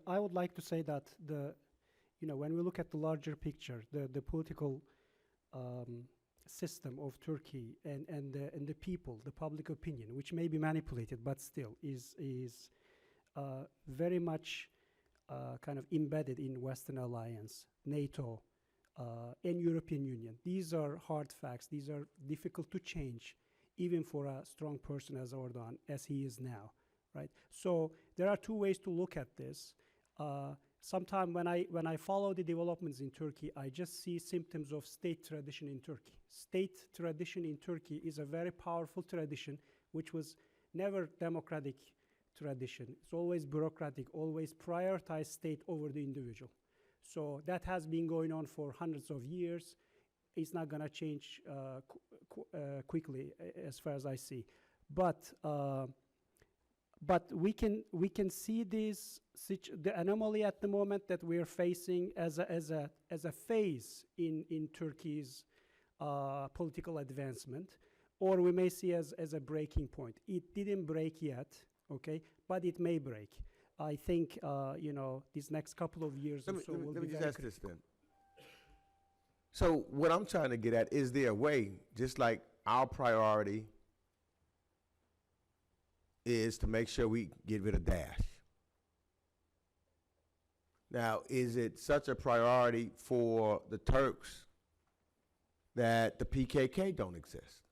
I would like to say that when we look at the larger picture, the political system of Turkey and the people, the public opinion, which may be manipulated, but still is very much kind of embedded in Western alliance, NATO, and European Union. These are hard facts. These are difficult to change, even for a strong person as Erdogan, as he is now, right? So there are two ways to look at this. Sometimes when I follow the developments in Turkey, I just see symptoms of state tradition in Turkey. State tradition in Turkey is a very powerful tradition, which was never democratic tradition. It's always bureaucratic, always prioritize state over the individual. So that has been going on for hundreds of years. It's not going to change quickly, as far as I see. But we can see the anomaly at the moment that we are facing as a phase in Turkey's political advancement, or we may see as a breaking point. It didn't break yet, okay, but it may break. I think these next couple of years or so will be very critical. Let me just ask this then. So what I'm trying to get at, is there a way, just like our priority is to make sure we get rid of Daesh? Now, is it such a priority for the Turks that the PKK don't exist?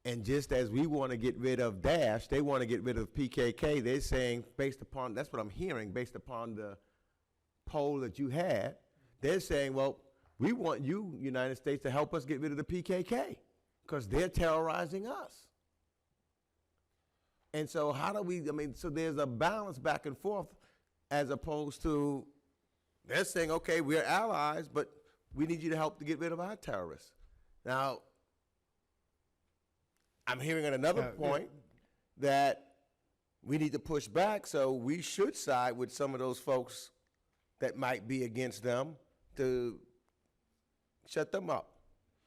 And just as we want to get rid of Daesh, they want to get rid of PKK. They're saying, based upon, that's what I'm hearing, based upon the poll that you had, they're saying, well, we want you, United States, to help us get rid of the PKK because they're terrorizing us. And so how do we, so there's a balance back and forth, as opposed to, they're saying, okay, we're allies, but we need you to help to get rid of our terrorists. Now, I'm hearing at another point that we need to push back, so we should side with some of those folks that might be against them to shut them up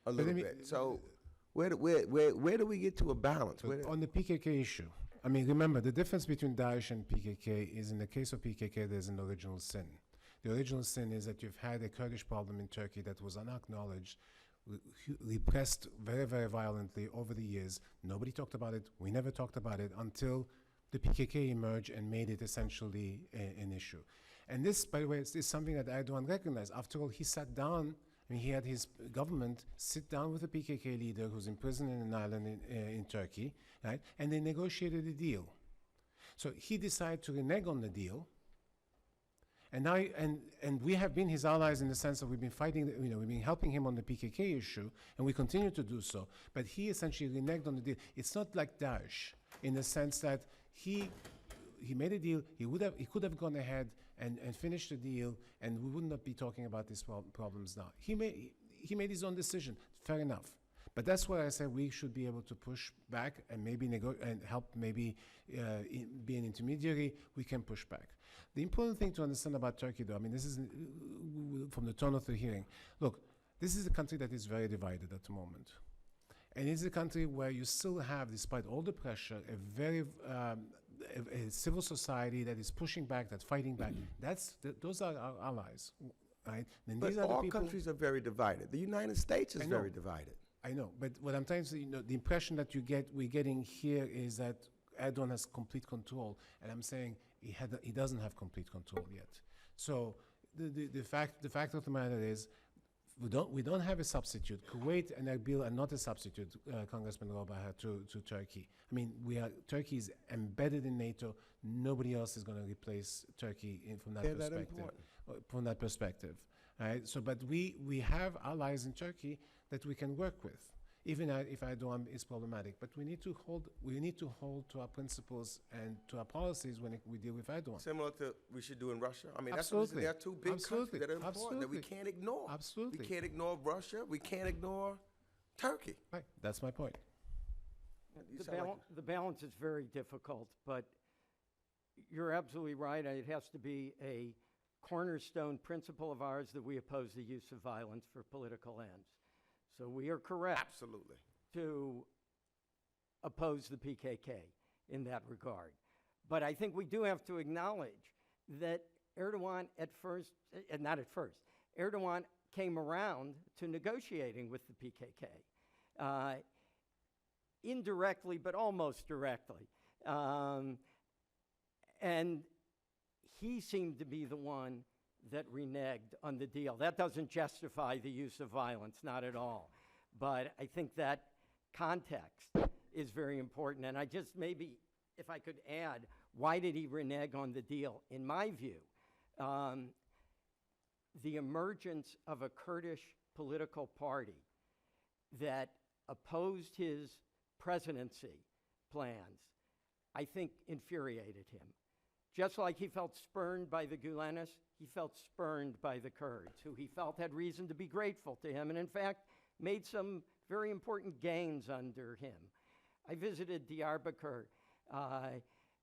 a little bit. So where do we get to a balance? On the PKK issue, remember, the difference between Daesh and PKK is, in the case of PKK, there's an original sin. The original sin is that you've had a Kurdish problem in Turkey that was unacknowledged, repressed very, very violently over the years. Nobody talked about it. We never talked about it until the PKK emerged and made it essentially an issue. And this, by the way, is something that Erdogan recognized. After all, he sat down, he had his government sit down with the PKK leader who's imprisoned in an island in Turkey, right? And they negotiated a deal. So he decided to renege on the deal. And now, and we have been his allies in the sense that we've been fighting, we've been helping him on the PKK issue, and we continue to do so. But he essentially reneged on the deal. It's not like Daesh, in the sense that he made a deal. He could have gone ahead and finished the deal, and we would not be talking about these problems now. He made his own decision. Fair enough. But that's why I said we should be able to push back and maybe and help maybe be an intermediary. We can push back. The important thing to understand about Turkey, though, I mean, this is from the tone of the hearing. Look, this is a country that is very divided at the moment. And it's a country where you still have, despite all the pressure, a very a civil society that is pushing back, that's fighting back. Those are our allies, right? And But these are the all people, countries are very divided. The United States is I know. very divided. I know, but what I'm trying to say, the impression that we're getting here is that Erdogan has complete control, and I'm saying he doesn't have complete control yet. So the fact of the matter is, we don't have a substitute. Kuwait and Erbil are not a substitute, Congressman Rohrabacher, to Turkey. I mean, Turkey is embedded in NATO. Nobody else is going to replace Turkey from that They're that perspective. important. From that perspective, right? So, but we have allies in Turkey that we can work with, even if Erdogan is problematic. But we need to hold to our principles and to our policies when we deal with Erdogan. Similar to we should do in Russia. I mean, Absolutely. there are two big Absolutely. countries that are important that we Absolutely. can't ignore. Absolutely. We can't ignore Russia. We can't ignore Turkey. Right. That's my point. You sound like- The balance is very difficult, but you're absolutely right. It has to be a cornerstone principle of ours that we oppose the use of violence for political ends. So we are correct Absolutely. to oppose the PKK in that regard. But I think we do have to acknowledge that Erdogan Erdogan came around to negotiating with the PKK. Indirectly, but almost directly. And he seemed to be the one that reneged on the deal. That doesn't justify the use of violence, not at all. But I think that context is very important. And I just maybe, if I could add, why did he renege on the deal? In my view, the emergence of a Kurdish political party that opposed his presidency plans, I think, infuriated him. Just like he felt spurned by the Gulenists, he felt spurned by the Kurds, who he felt had reason to be grateful to him, and in fact, made some very important gains under him. I visited Diyarbakir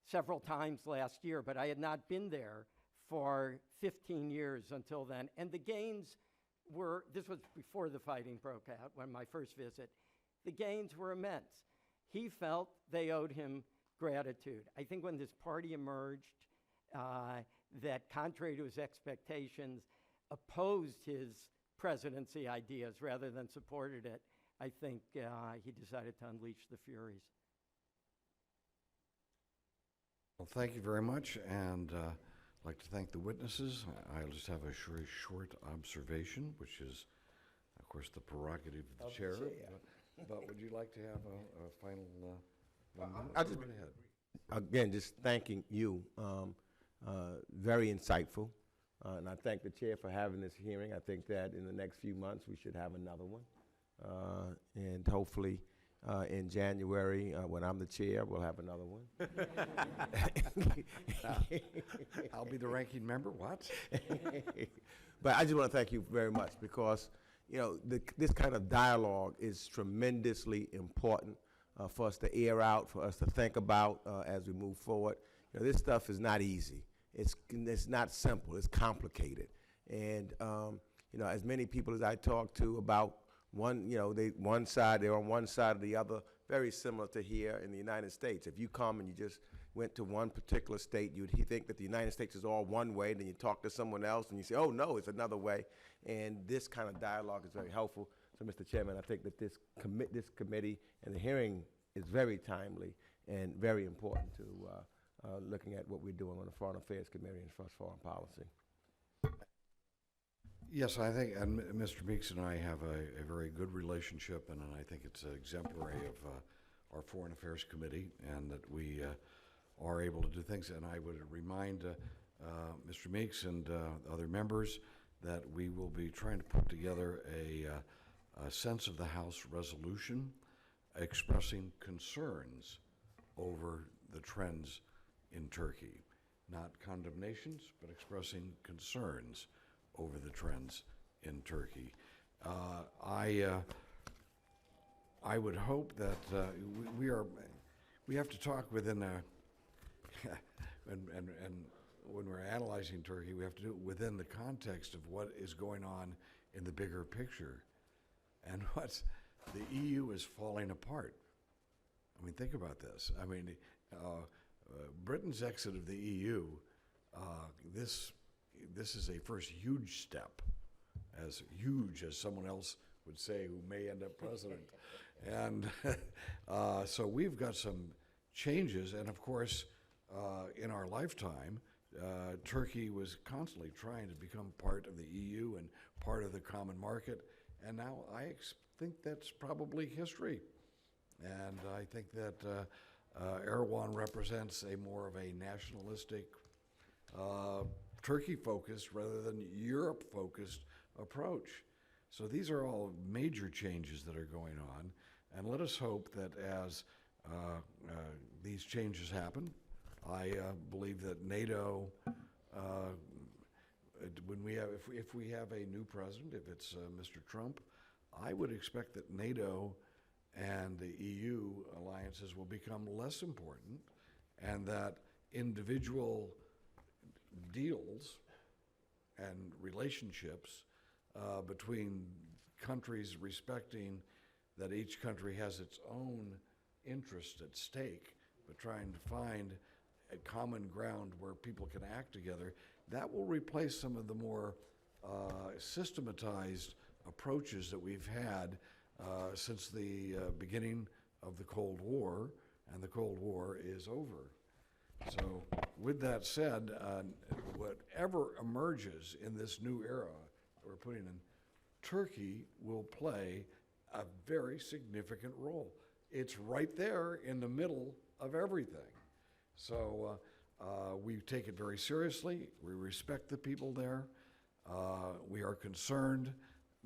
several times last year, but I had not been there for 15 years until then. And the gains were, this was before the fighting broke out, when my first visit, the gains were immense. He felt they owed him gratitude. I think when this party emerged, that contrary to his expectations, opposed his presidency ideas rather than supported it, I think he decided to unleash the furies. Well, thank you very much, and I'd like to thank the witnesses. I'll just have a very short observation, which is, of course, the prerogative of the chair. But would you like to have a final 1 minute? I'll just- Go right ahead. Again, just thanking you. Very insightful. And I thank the chair for having this hearing. I think that in the next few months, we should have another one. And hopefully, in January, when I'm the chair, we'll have another one. I'll be the ranking member, what? But I just want to thank you very much because, this kind of dialogue is tremendously important for us to air out, for us to think about as we move forward. This stuff is not easy. It's not simple. It's complicated. And, as many people as I talk to about they're on one side or the other, very similar to here in the United States. If you come and you just went to one particular state, you'd think that the United States is all one way, then you talk to someone else and you say, oh, no, it's another way. And this kind of dialogue is very helpful. So, Mr. Chairman, I think that this committee and the hearing is very timely and very important to looking at what we're doing on the Foreign Affairs Committee and Foreign Policy. Yes, I think, and Mr. Meeks and I have a very good relationship, and I think it's exemplary of our Foreign Affairs Committee, and that we are able to do things. And I would remind Mr. Meeks and other members that we will be trying to put together a sense of the House resolution expressing concerns over the trends in Turkey. Not condemnations, but expressing concerns over the trends in Turkey. I would hope that we have to talk within a and when we're analyzing Turkey, we have to do it within the context of what is going on in the bigger picture, and what the EU is falling apart. I mean, think about this. I mean, Britain's exit of the EU. This is a first huge step, as huge as someone else would say who may end up president. And so we've got some changes, and of course, in our lifetime, Turkey was constantly trying to become part of the EU and part of the common market, and now I think that's probably history. And I think that Erdogan represents a more of a nationalistic, Turkey-focused rather than Europe-focused approach. So these are all major changes that are going on, and let us hope that as these changes happen, I believe that NATO, when we have, if we have a new president, if it's Mr. Trump, I would expect that NATO and the EU alliances will become less important, and that individual deals and relationships between countries respecting that each country has its own interest at stake, but trying to find a common ground where people can act together, that will replace some of the more systematized approaches that we've had since the beginning of the Cold War, and the Cold War is over. So with that said, whatever emerges in this new era that we're putting in, Turkey will play a very significant role. It's right there in the middle of everything. So we take it very seriously. We respect the people there. We are concerned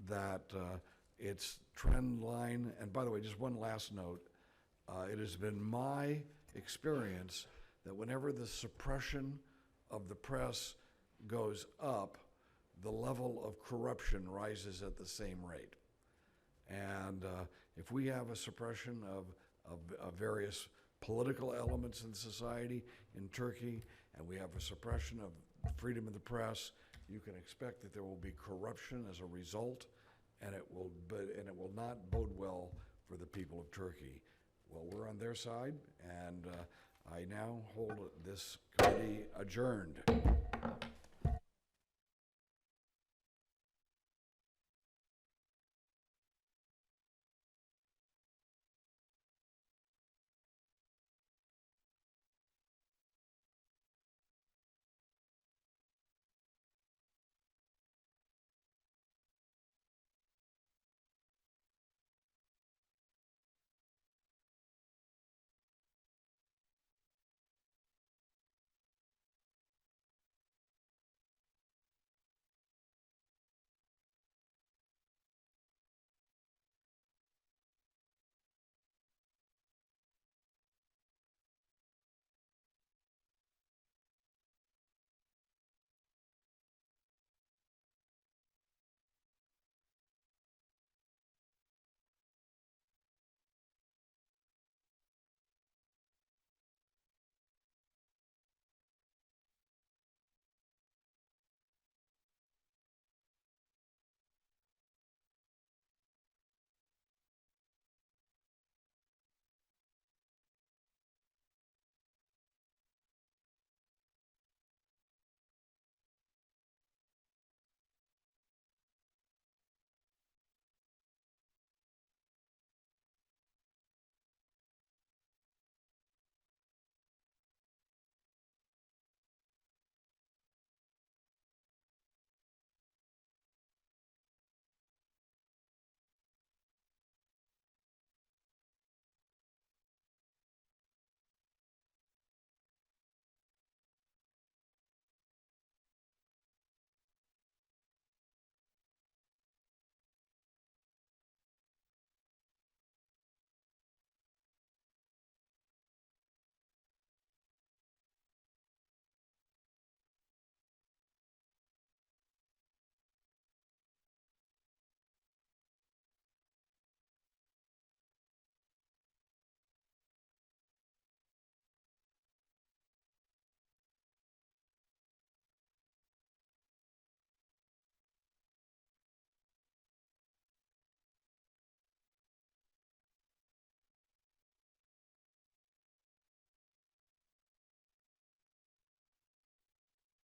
that its trend line, and by the way, just one last note, it has been my experience that whenever the suppression of the press goes up, the level of corruption rises at the same rate. And if we have a suppression of various political elements in society in Turkey, and we have a suppression of freedom of the press, you can expect that there will be corruption as a result, and it will not bode well for the people of Turkey. Well, we're on their side, and I now hold this committee adjourned.